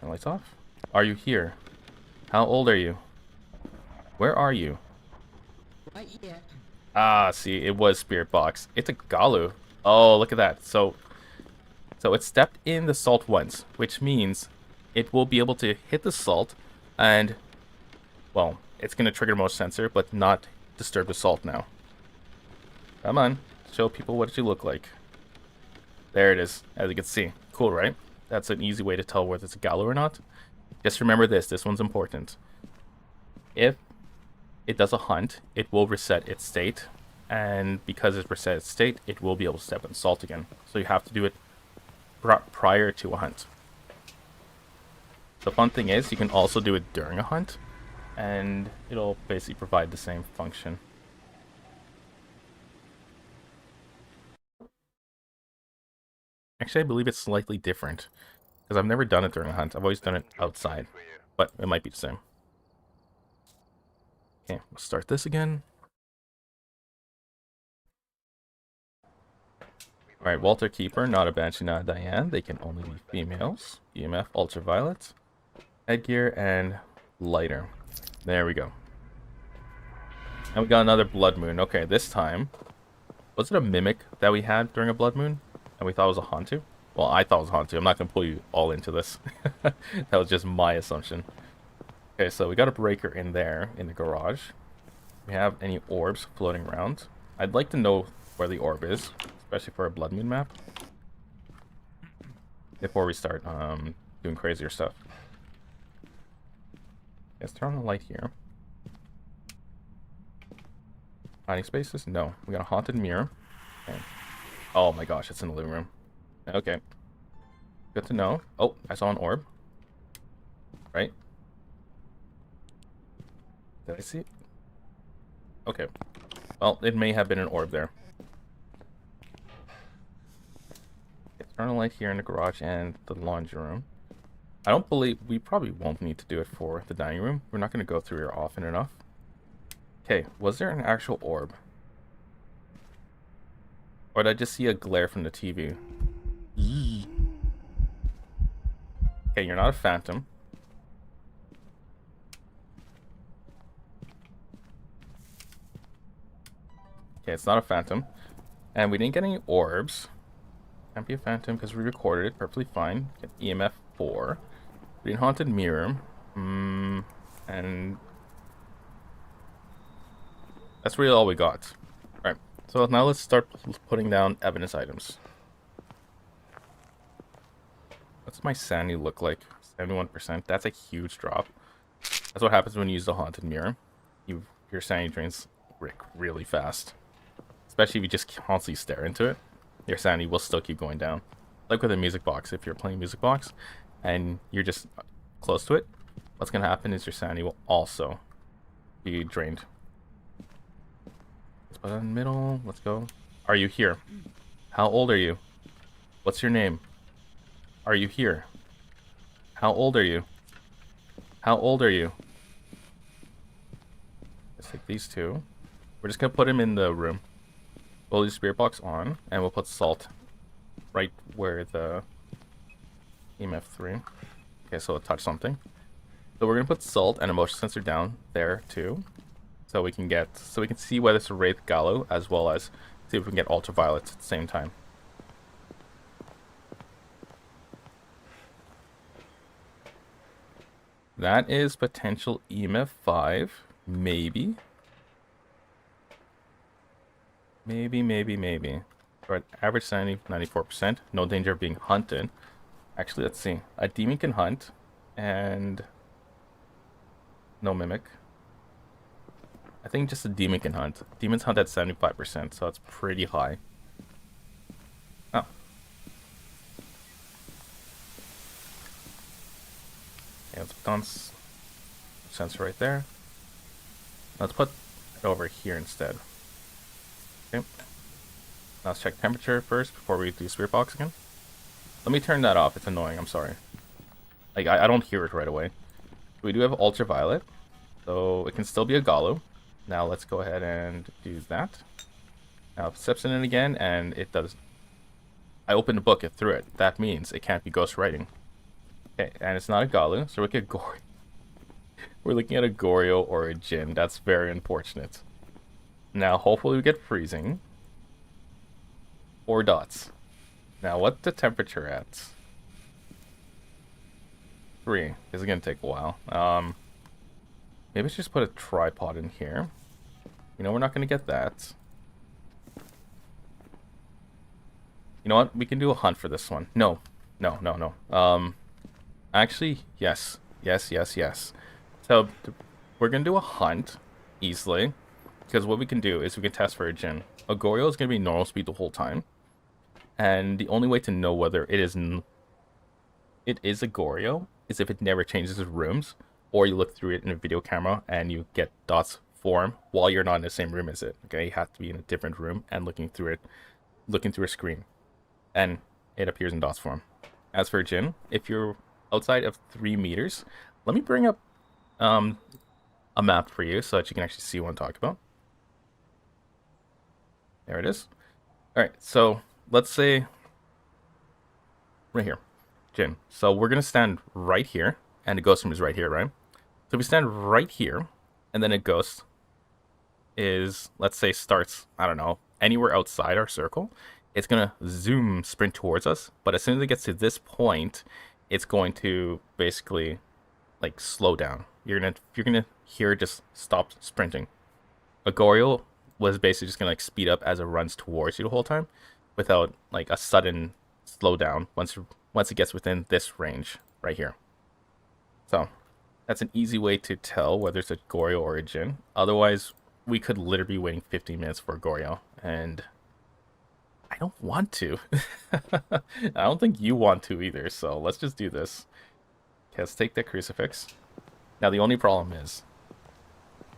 And lights off. Are you here? How old are you? Where are you? Right here. Ah, see, it was spirit box. It's a Galu. Oh, look at that. So it stepped in the salt once, which means it will be able to hit the salt and, well, it's going to trigger motion sensor, but not disturb the salt now. Come on, show people what you look like. There it is, as you can see. Cool, right? That's an easy way to tell whether it's a Galu or not. Just remember this one's important. If it does a hunt, it will reset its state, and because it's reset its state, it will be able to step in salt again. So you have to do it prior to a hunt. The fun thing is, you can also do it during a hunt, and it'll basically provide the same function. Actually, I believe it's slightly different, because I've never done it during a hunt. I've always done it outside, but it might be the same. Okay, we'll start this again. Alright, Walter Keeper, not a Banshee, not a Diane. They can only be females. EMF, ultraviolet, headgear, and lighter. There we go. And we got another blood moon. Okay, this time, was it a mimic that we had during a blood moon? And we thought it was a Hantu? Well, I thought it was a Hantu. I'm not going to pull you all into this. That was just my assumption. Okay, so we got a breaker in there, in the garage. We have any orbs floating around? I'd like to know where the orb is, especially for a blood moon map. Before we start doing crazier stuff. Let's turn on the light here. Hiding spaces? No. We got a haunted mirror. Okay. Oh my gosh, it's in the living room. Okay. Good to know. Oh, I saw an orb. Right? Did I see it? Okay. Well, it may have been an orb there. Okay, turn on the light here in the garage and the laundry room. I don't believe... We probably won't need to do it for the dining room. We're not going to go through here often enough. Okay, was there an actual orb? Or did I just see a glare from the TV? Yee. Okay, you're not a phantom. Okay, it's not a phantom. And we didn't get any orbs. Can't be a phantom because we recorded it perfectly fine. Get EMF 4. Green haunted mirror. And that's really all we got. Alright, so now let's start putting down evidence items. What's my sanity look like? 71%. That's a huge drop. That's what happens when you use the haunted mirror. Your sanity drains really fast. Especially if you just constantly stare into it. Your sanity will still keep going down. Like with a music box, if you're playing music box and you're just close to it, what's going to happen is your sanity will also be drained. Let's put it in the middle. Let's go. Are you here? How old are you? What's your name? Are you here? How old are you? How old are you? Let's take these two. We're just going to put him in the room. We'll leave spirit box on, and we'll put salt right where the EMF 3. Okay, so it'll touch something. So we're going to put salt and a motion sensor down there too. So we can see whether it's a Wraith Gallo, as well as see if we can get ultraviolet at the same time. That is potential EMF 5. Maybe. Maybe. But average sanity, 94%. No danger of being hunted. Actually, let's see. A demon can hunt. And no mimic. I think just a demon can hunt. Demons hunt at 75%, so it's pretty high. Oh. Yeah, let's put on sensor right there. Let's put it over here instead. Okay. Let's check temperature first before we do spirit box again. Let me turn that off. It's annoying. I'm sorry. Like, I don't hear it right away. We do have ultraviolet, so it can still be a Gallo. Now let's go ahead and do that. Now it steps in it again, and it does. I opened the book, it threw it. That means it can't be ghost writing. Okay, and it's not a Gallo, so we get Gory. We're looking at a Goryo or a Jinn. That's very unfortunate. Now, hopefully we get freezing. Or dots. Now, what's the temperature at? 3. This is going to take a while. Maybe let's just put a tripod in here. You know, we're not going to get that. You know what? We can do a hunt for this one. No. Actually, yes. So, we're going to do a hunt easily. Because what we can do is we can test for a Jinn. A Goryo is going to be normal speed the whole time. And the only way to know whether it is a Goryo is if it never changes rooms. Or you look through it in a video camera and you get dots form while you're not in the same room as it. Okay, you have to be in a different room and looking through a screen. And it appears in dots form. As for Jinn, if you're outside of 3 meters, let me bring up a map for you so that you can actually see what I'm talking about. There it is. Alright, so let's say right here, Jinn. So we're going to stand right here, and the ghost room is right here, right? So we stand right here, and then a ghost is, let's say, starts, I don't know, anywhere outside our circle. It's going to sprint towards us, but as soon as it gets to this point, it's going to basically, like, slow down. You're gonna hear it just stop sprinting. A Goryo was basically just gonna like speed up as it runs towards you the whole time, without like a sudden slowdown once it gets within this range right here. So that's an easy way to tell whether it's a Goryo or a Jinn. Otherwise, we could literally be waiting 15 minutes for a Goryo, and I don't want to. I don't think you want to either. So let's just do this. Okay, let's take the crucifix. Now the only problem is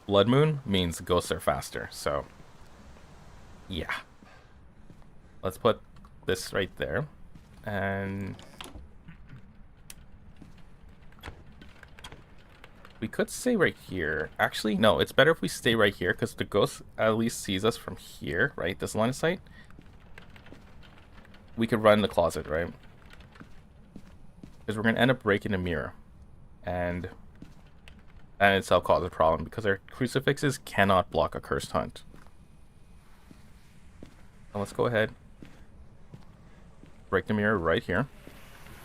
blood moon means ghosts are faster, so yeah. Let's put this right there, and we could stay right here. Actually, no, it's better if we stay right here, because the ghost at least sees us from here, right? This line of sight. We could run in the closet, right? Because we're going to end up breaking a mirror, and itself cause a problem because our crucifixes cannot block a cursed hunt. Now let's go ahead, break the mirror right here.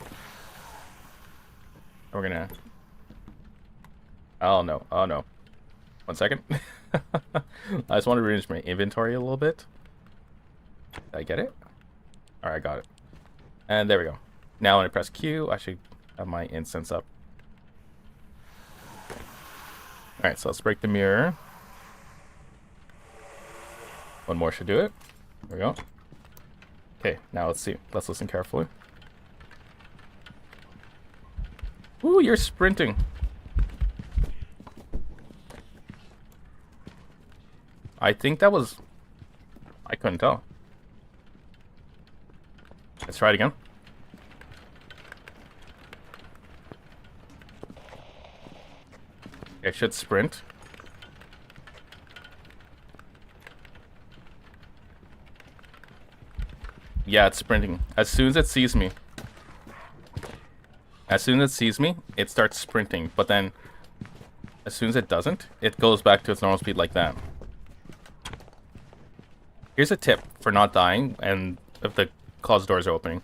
And we're gonna, oh no, 1 second. I just want to rearrange my inventory a little bit. Did I get it? Alright, I got it. And there we go. Now when I press Q, I should have my incense up. Alright, so let's break the mirror. One more should do it. There we go. Okay, now let's see. Let's listen carefully. Ooh, you're sprinting. I think that was... I couldn't tell. Let's try it again. It should sprint. Yeah, it's sprinting. As soon as it sees me. As soon as it sees me, it starts sprinting. But then, as soon as it doesn't, it goes back to its normal speed like that. Here's a tip for not dying and if the closet doors are opening.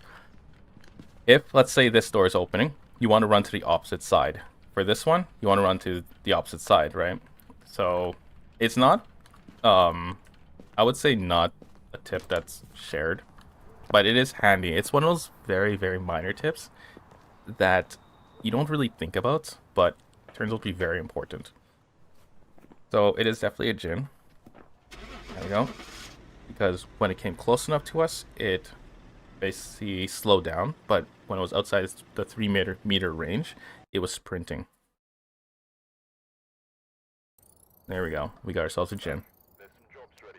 If, let's say this door is opening, you want to run to the opposite side. For this one, you want to run to the opposite side, right? So, it's not, I would say not a tip that's shared, but it is handy. It's one of those very, very minor tips that you don't really think about, but turns out to be very important. So, it is definitely a gin. There we go. Because when it came close enough to us, it basically slowed down, but when it was outside the 3 meter range, it was sprinting. There we go. We got ourselves a gin.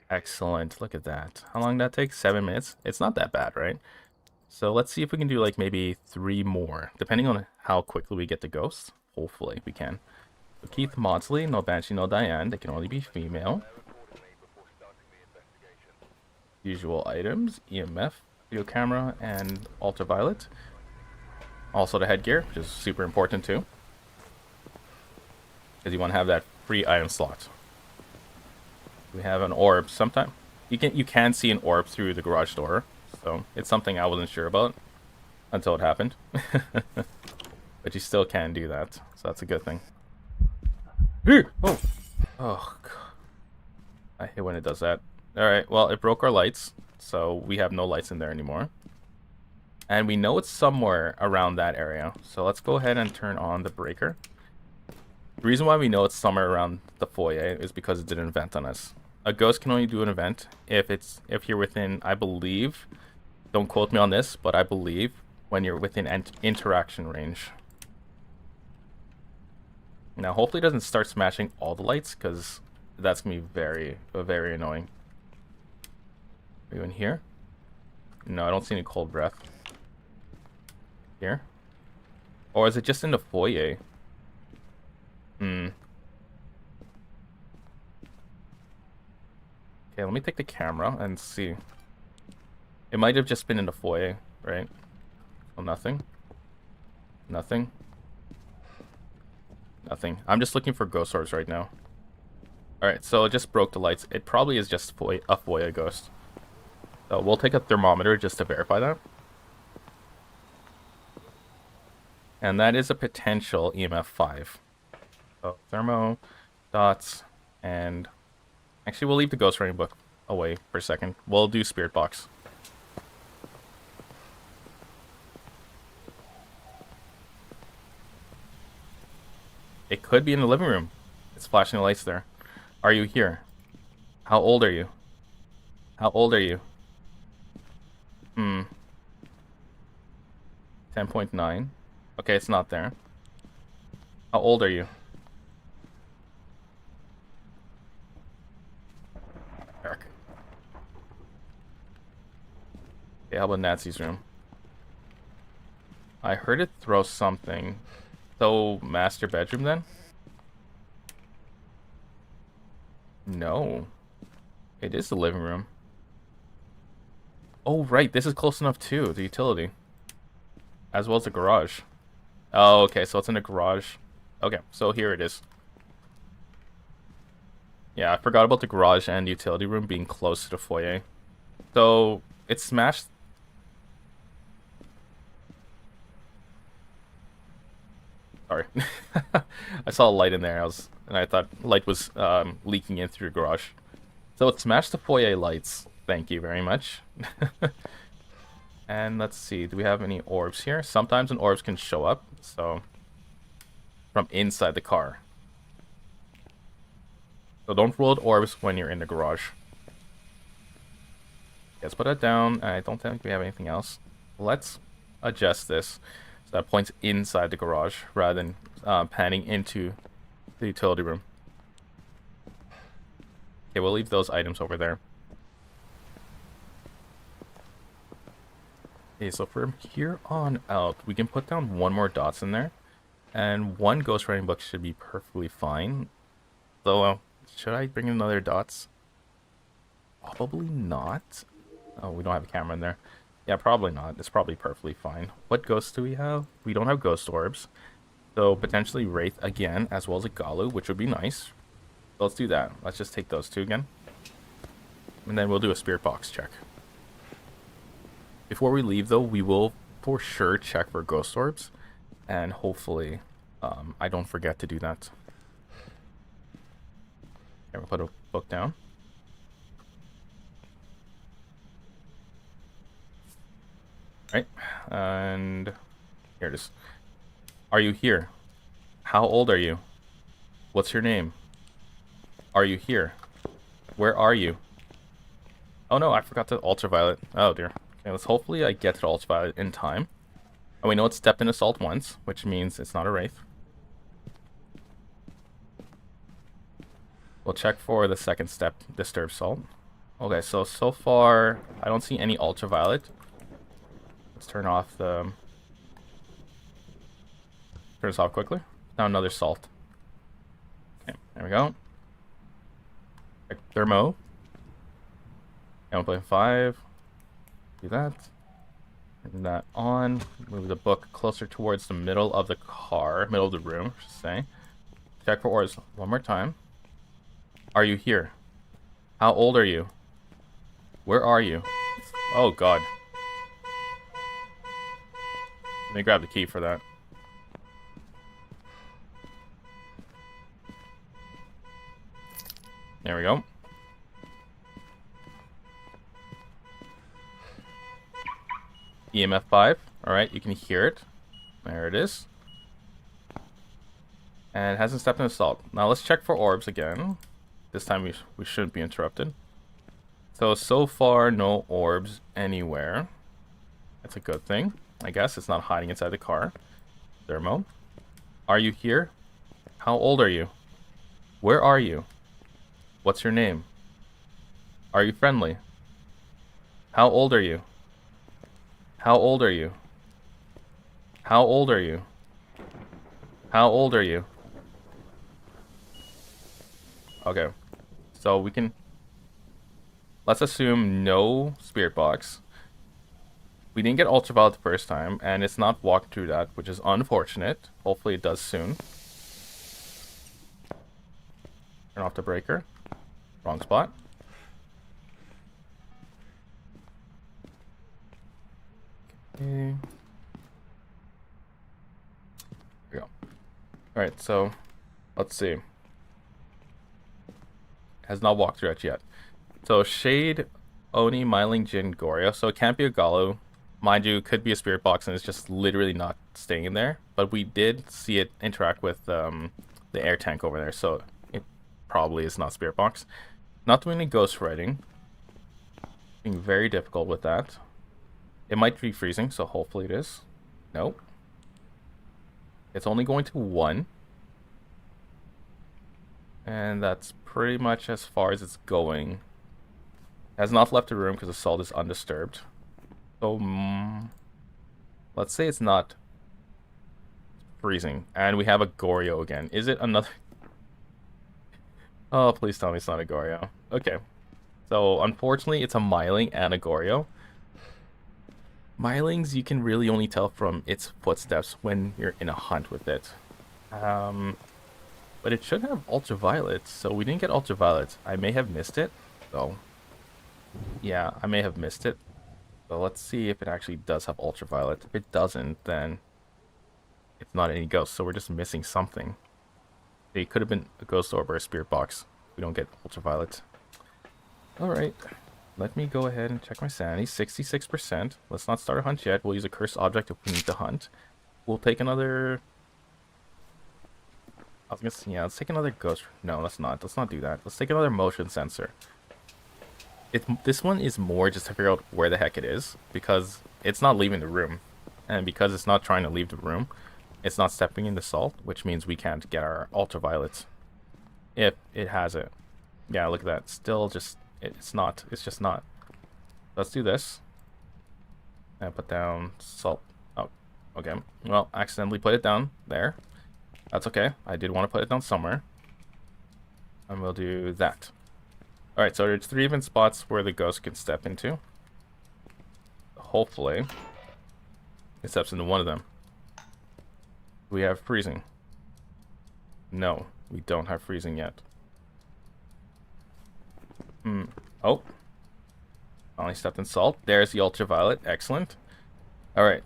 Excellent. Look at that. How long did that take? 7 minutes? It's not that bad, right? So let's see if we can do like maybe 3 more, depending on how quickly we get the ghosts. Hopefully we can. So Keith Maudsley, no Banshee, no Diane. They can only be female. Usual items, EMF, video camera, and ultraviolet. Also the headgear, which is super important too. Because you want to have that free item slot. We have an orb. Sometimes you can see an orb through the garage door. So it's something I wasn't sure about until it happened. But you still can do that. So that's a good thing. Oh. Oh god. I hate when it does that. Alright, well, it broke our lights, so we have no lights in there anymore. And we know it's somewhere around that area, so let's go ahead and turn on the breaker. The reason why we know it's somewhere around the foyer is because it did an event on us. A ghost can only do an event if you're within, I believe, don't quote me on this, but I believe when you're within interaction range. Now, hopefully it doesn't start smashing all the lights, because that's going to be very, very annoying. Are you in here? No, I don't see any cold breath. Here? Or is it just in the foyer? Okay, let me take the camera and see. It might have just been in the foyer, right? Oh, nothing. Nothing. Nothing. I'm just looking for ghost orbs right now. Alright, so it just broke the lights. It probably is just a foyer ghost. So we'll take a thermometer just to verify that. And that is a potential EMF 5. So thermo, dots, and... Actually, we'll leave the ghost writing book away for a second. We'll do spirit box. It could be in the living room. It's flashing the lights there. Are you here? How old are you? How old are you? 10.9. Okay, it's not there. How old are you? Eric. Okay, how about Nancy's room? I heard it throw something. So, master bedroom then? No. It is the living room. Oh, right. This is close enough too. The utility. As well as the garage. Oh, okay. So it's in the garage. Okay. So here it is. Yeah, I forgot about the garage and utility room being close to the foyer. So it smashed. Sorry. I saw a light in there. And I thought light was leaking in through the garage. So it smashed the foyer lights. Thank you very much. And let's see, do we have any orbs here? Sometimes an orbs can show up, so from inside the car. So don't roll orbs when you're in the garage. Let's put that down. I don't think we have anything else. Let's adjust this so that points inside the garage rather than panning into the utility room. Okay, we'll leave those items over there. Okay, so from here on out, we can put down one more dots in there. And one ghostwriting book should be perfectly fine. So, should I bring in another dots? Probably not. Oh, we don't have a camera in there. Yeah, probably not. It's probably perfectly fine. What ghosts do we have? We don't have ghost orbs. So, potentially Wraith again, as well as a Galu, which would be nice. So let's do that. Let's just take those two again. And then we'll do a spirit box check. Before we leave, though, we will for sure check for ghost orbs. And hopefully, I don't forget to do that. Okay, we'll put a book down. Right, and here it is. Are you here? How old are you? What's your name? Are you here? Where are you? Oh no, I forgot the ultraviolet. Oh dear. Okay, let's hopefully I get to the ultraviolet in time. And we know it's stepped in assault once, which means it's not a wraith. We'll check for the second step, disturb salt. Okay, so far I don't see any ultraviolet. Let's turn off the... Turn this off quickly. Now another salt. Okay, there we go. Thermo. And we'll play 5. Do that. Turn that on. Move the book closer towards the middle of the car. Middle of the room, I should say. Check for orbs one more time. Are you here? How old are you? Where are you? Oh god. Let me grab the key for that. There we go. EMF 5. Alright, you can hear it. There it is. And it hasn't stepped in assault. Now let's check for orbs again. This time we shouldn't be interrupted. So far no orbs anywhere. That's a good thing. I guess it's not hiding inside the car. Thermo. Are you here? How old are you? Where are you? What's your name? Are you friendly? How old are you? How old are you? How old are you? How old are you? Okay. So we can... Let's assume no spirit box. We didn't get ultraviolet the first time, and it's not walked through that, which is unfortunate. Hopefully it does soon. Turn off the breaker. Wrong spot. Okay. There we go. Alright, so let's see. Has not walked through it yet. So Shade, Oni, Myling, Jin, Goryo. So it can't be a Galu. Mind you, it could be a spirit box and it's just literally not staying in there. But we did see it interact with the air tank over there. So it probably is not spirit box. Not doing any ghost writing. Being very difficult with that. It might be freezing, so hopefully it is. Nope. It's only going to 1. And that's pretty much as far as it's going. It has not left the room because the salt is undisturbed. So, let's say it's not freezing. And we have a Goryo again. Is it another... Oh, please tell me it's not a Goryo. Okay. So, unfortunately, it's a Myling and a Goryo. Mylings, you can really only tell from its footsteps when you're in a hunt with it. But it should have ultraviolet, so we didn't get ultraviolet. I may have missed it, though. Yeah, I may have missed it. So let's see if it actually does have ultraviolet. If it doesn't, then it's not any ghost, so we're just missing something. It could have been a ghost orb or a spirit box. We don't get ultraviolet. Alright. Let me go ahead and check my sanity. 66%. Let's not start a hunt yet. We'll use a cursed object if we need to hunt. We'll take another... I was gonna say, yeah, let's take another ghost. No, let's not. Let's not do that. Let's take another motion sensor. This one is more just to figure out where the heck it is, because it's not leaving the room. And because it's not trying to leave the room, it's not stepping into salt, which means we can't get our ultraviolets. If it has it. Yeah, look at that. Still just... It's not. It's just not. Let's do this. And put down salt. Oh, okay. Well, accidentally put it down there. That's okay. I did want to put it down somewhere. And we'll do that. Alright, so there's 3 even spots where the ghost can step into. Hopefully, it steps into one of them. We have freezing. No, we don't have freezing yet. Oh. Finally stepped in salt. There's the ultraviolet. Excellent. Alright.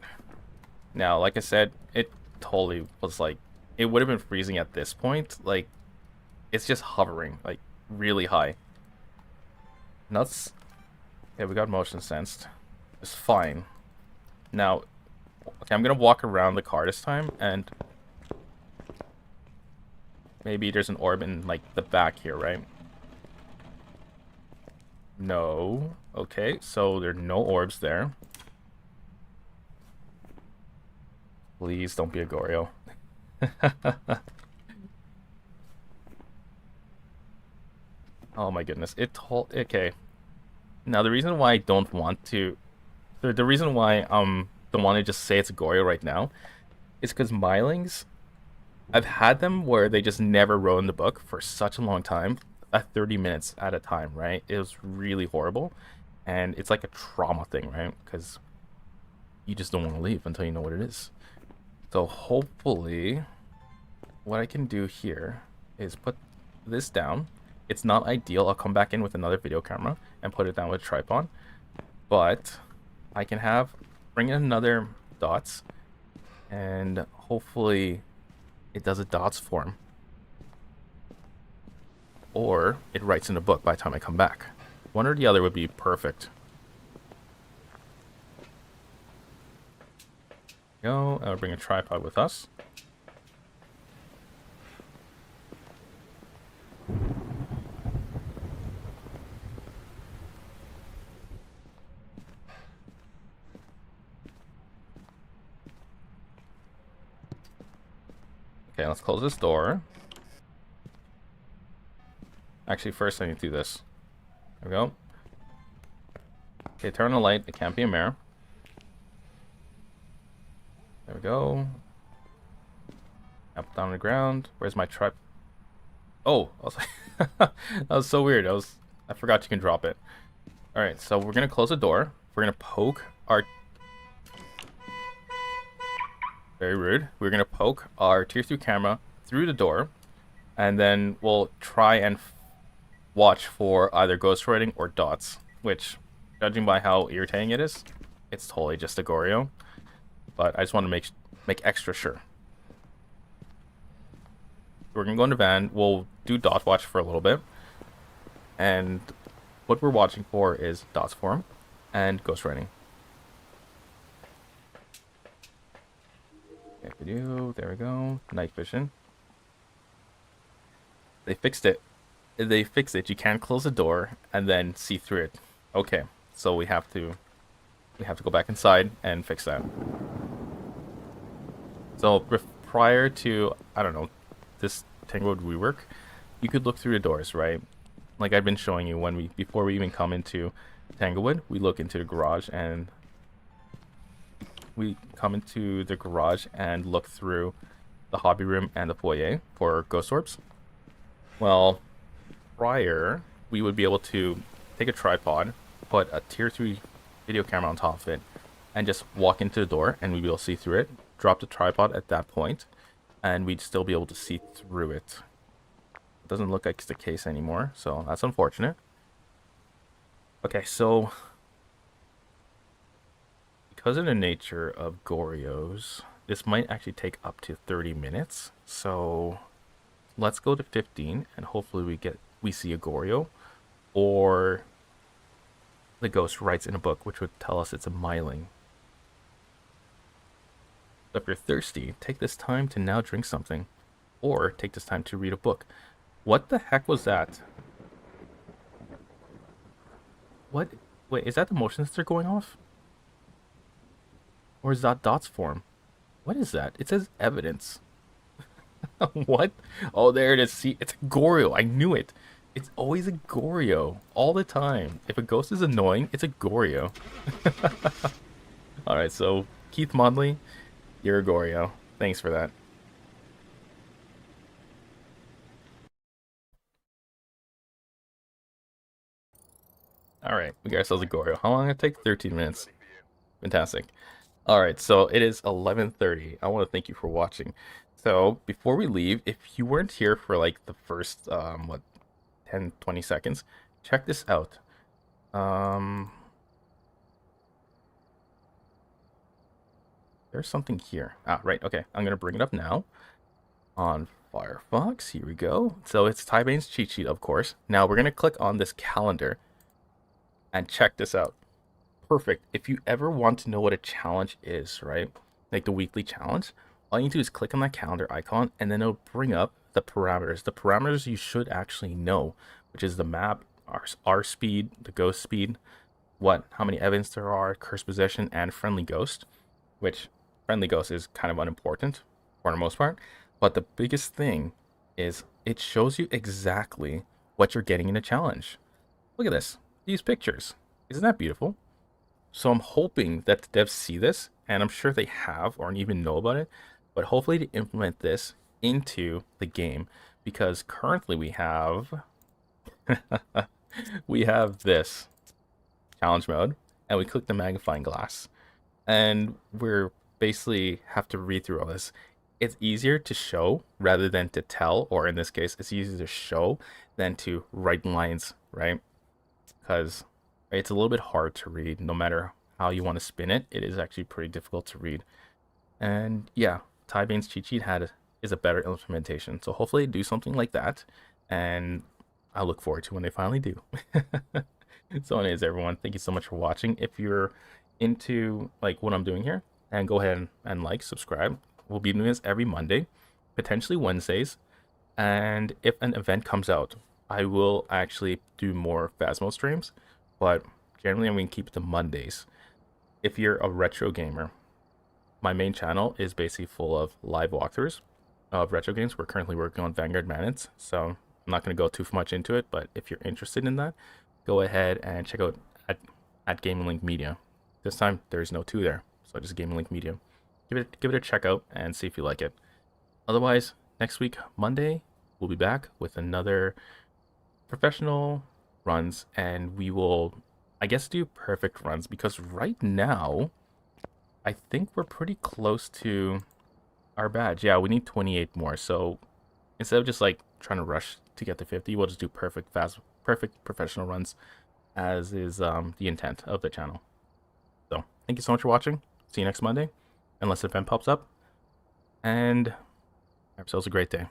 Now, like I said, it totally was like... It would have been freezing at this point. Like, it's just hovering, like, really high. Nuts. Yeah, we got motion sensed. It's fine. Now, okay, I'm gonna walk around the car this time, and... Maybe there's an orb in, like, the back here, right? No. Okay, so there are no orbs there. Please don't be a Goryo. Oh my goodness. Okay. Now the reason why I don't want to... The reason why don't want to just say it's a Goryo right now is because Mylings, I've had them where they just never wrote in the book for such a long time. At 30 minutes at a time, right? It was really horrible, and it's like a trauma thing, right? Because you just don't want to leave until you know what it is. So hopefully what I can do here is put this down. It's not ideal. I'll come back in with another video camera and put it down with a tripod, but I can bring in another dots, and hopefully it does a dots form. Or it writes in a book by the time I come back. One or the other would be perfect. Go. I'll bring a tripod with us. Okay, let's close this door. Actually, first I need to do this. There we go. Okay, turn on the light. It can't be a mirror. There we go. Up, down on the ground. Where's my trip? Oh, I was like, that was so weird. I forgot you can drop it. All right, so we're gonna close the door. We're gonna poke our... Very rude. We're gonna poke our tier 2 camera through the door, and then we'll try and watch for either ghost writing or dots, which, judging by how irritating it is, it's totally just a Goryo. But I just want to make extra sure. We're gonna go in the van. We'll do dot watch for a little bit, and what we're watching for is dots form and ghost writing. Okay, video. There we go. Night vision. They fixed it. They fixed it. You can't close the door and then see through it. Okay, so we have to go back inside and fix that. So prior to, I don't know, this Tanglewood rework, you could look through the doors, right? Like I've been showing you before we even come into Tanglewood, we look into the garage and look through the hobby room and the foyer for ghost orbs. Well, prior, we would be able to take a tripod, put a tier 3 video camera on top of it, and just walk into the door, and we'd be able to see through it. Drop the tripod at that point, and we'd still be able to see through it. It doesn't look like it's the case anymore, so that's unfortunate. Okay, so because of the nature of Goryos, this might actually take up to 30 minutes. So let's go to 15, and hopefully we see a Goryo, or the ghost writes in a book, which would tell us it's a myling. So if you're thirsty, take this time to now drink something, or take this time to read a book. What the heck was that? What? Wait, is that the motion sensor going off? Or is that dots form? What is that? It says evidence. What? Oh, there it is. See, it's a Goryo. I knew it. It's always a Goryo. All the time. If a ghost is annoying, it's a Goryo. Alright, so Keith Modley, you're a Goryo. Thanks for that. Alright, we got ourselves a Goryo. How long did it take? 13 minutes. Fantastic. Alright, so it is 11:30. I want to thank you for watching. So, before we leave, if you weren't here for like the first, 10, 20 seconds, check this out. There's something here. Ah, right, okay. I'm going to bring it up now on Firefox. Here we go. So, it's Tybane's cheat sheet, of course. Now, we're going to click on this calendar and check this out. Perfect. If you ever want to know what a challenge is, right? Like the weekly challenge, all you need to do is click on that calendar icon and then it'll bring up the parameters. The parameters you should actually know, which is the map, our speed, the ghost speed, how many events there are, curse possession, and friendly ghost, which friendly ghost is kind of unimportant for the most part. But the biggest thing is it shows you exactly what you're getting in a challenge. Look at this. These pictures. Isn't that beautiful? So I'm hoping that the devs see this, and I'm sure they have or even know about it, but hopefully to implement this into the game, because currently we have we have this challenge mode, and we click the magnifying glass, and we're basically have to read through all this. It's easier to show rather than to tell, or in this case, it's easier to show than to write lines, right? Because it's a little bit hard to read. No matter how you want to spin it, it is actually pretty difficult to read. And yeah, Tybane's cheat sheet is a better implementation. So hopefully they do something like that, and I look forward to when they finally do. So anyways, everyone, thank you so much for watching. If you're into like what I'm doing here, and go ahead and like, subscribe. We'll be doing this every Monday, potentially Wednesdays. And if an event comes out, I will actually do more Phasmo streams, but generally I'm going to keep it to Mondays. If you're a retro gamer, my main channel is basically full of live walkthroughs of retro games. We're currently working on Vanguard Manits, so I'm not going to go too much into it, but if you're interested in that, go ahead and check out at Gaming Link Media. This time there's no 2 there, so just Gaming Link Media. Give it a check out and see if you like it. Otherwise, next week, Monday, we'll be back with another professional runs, and we will, I guess, do perfect runs, because right now I think we're pretty close to our badge. Yeah, we need 28 more, so instead of just like trying to rush to get to 50, we'll just do perfect professional runs, as is the intent of the channel. So thank you so much for watching. See you next Monday, unless an event pops up, and have yourselves a great day.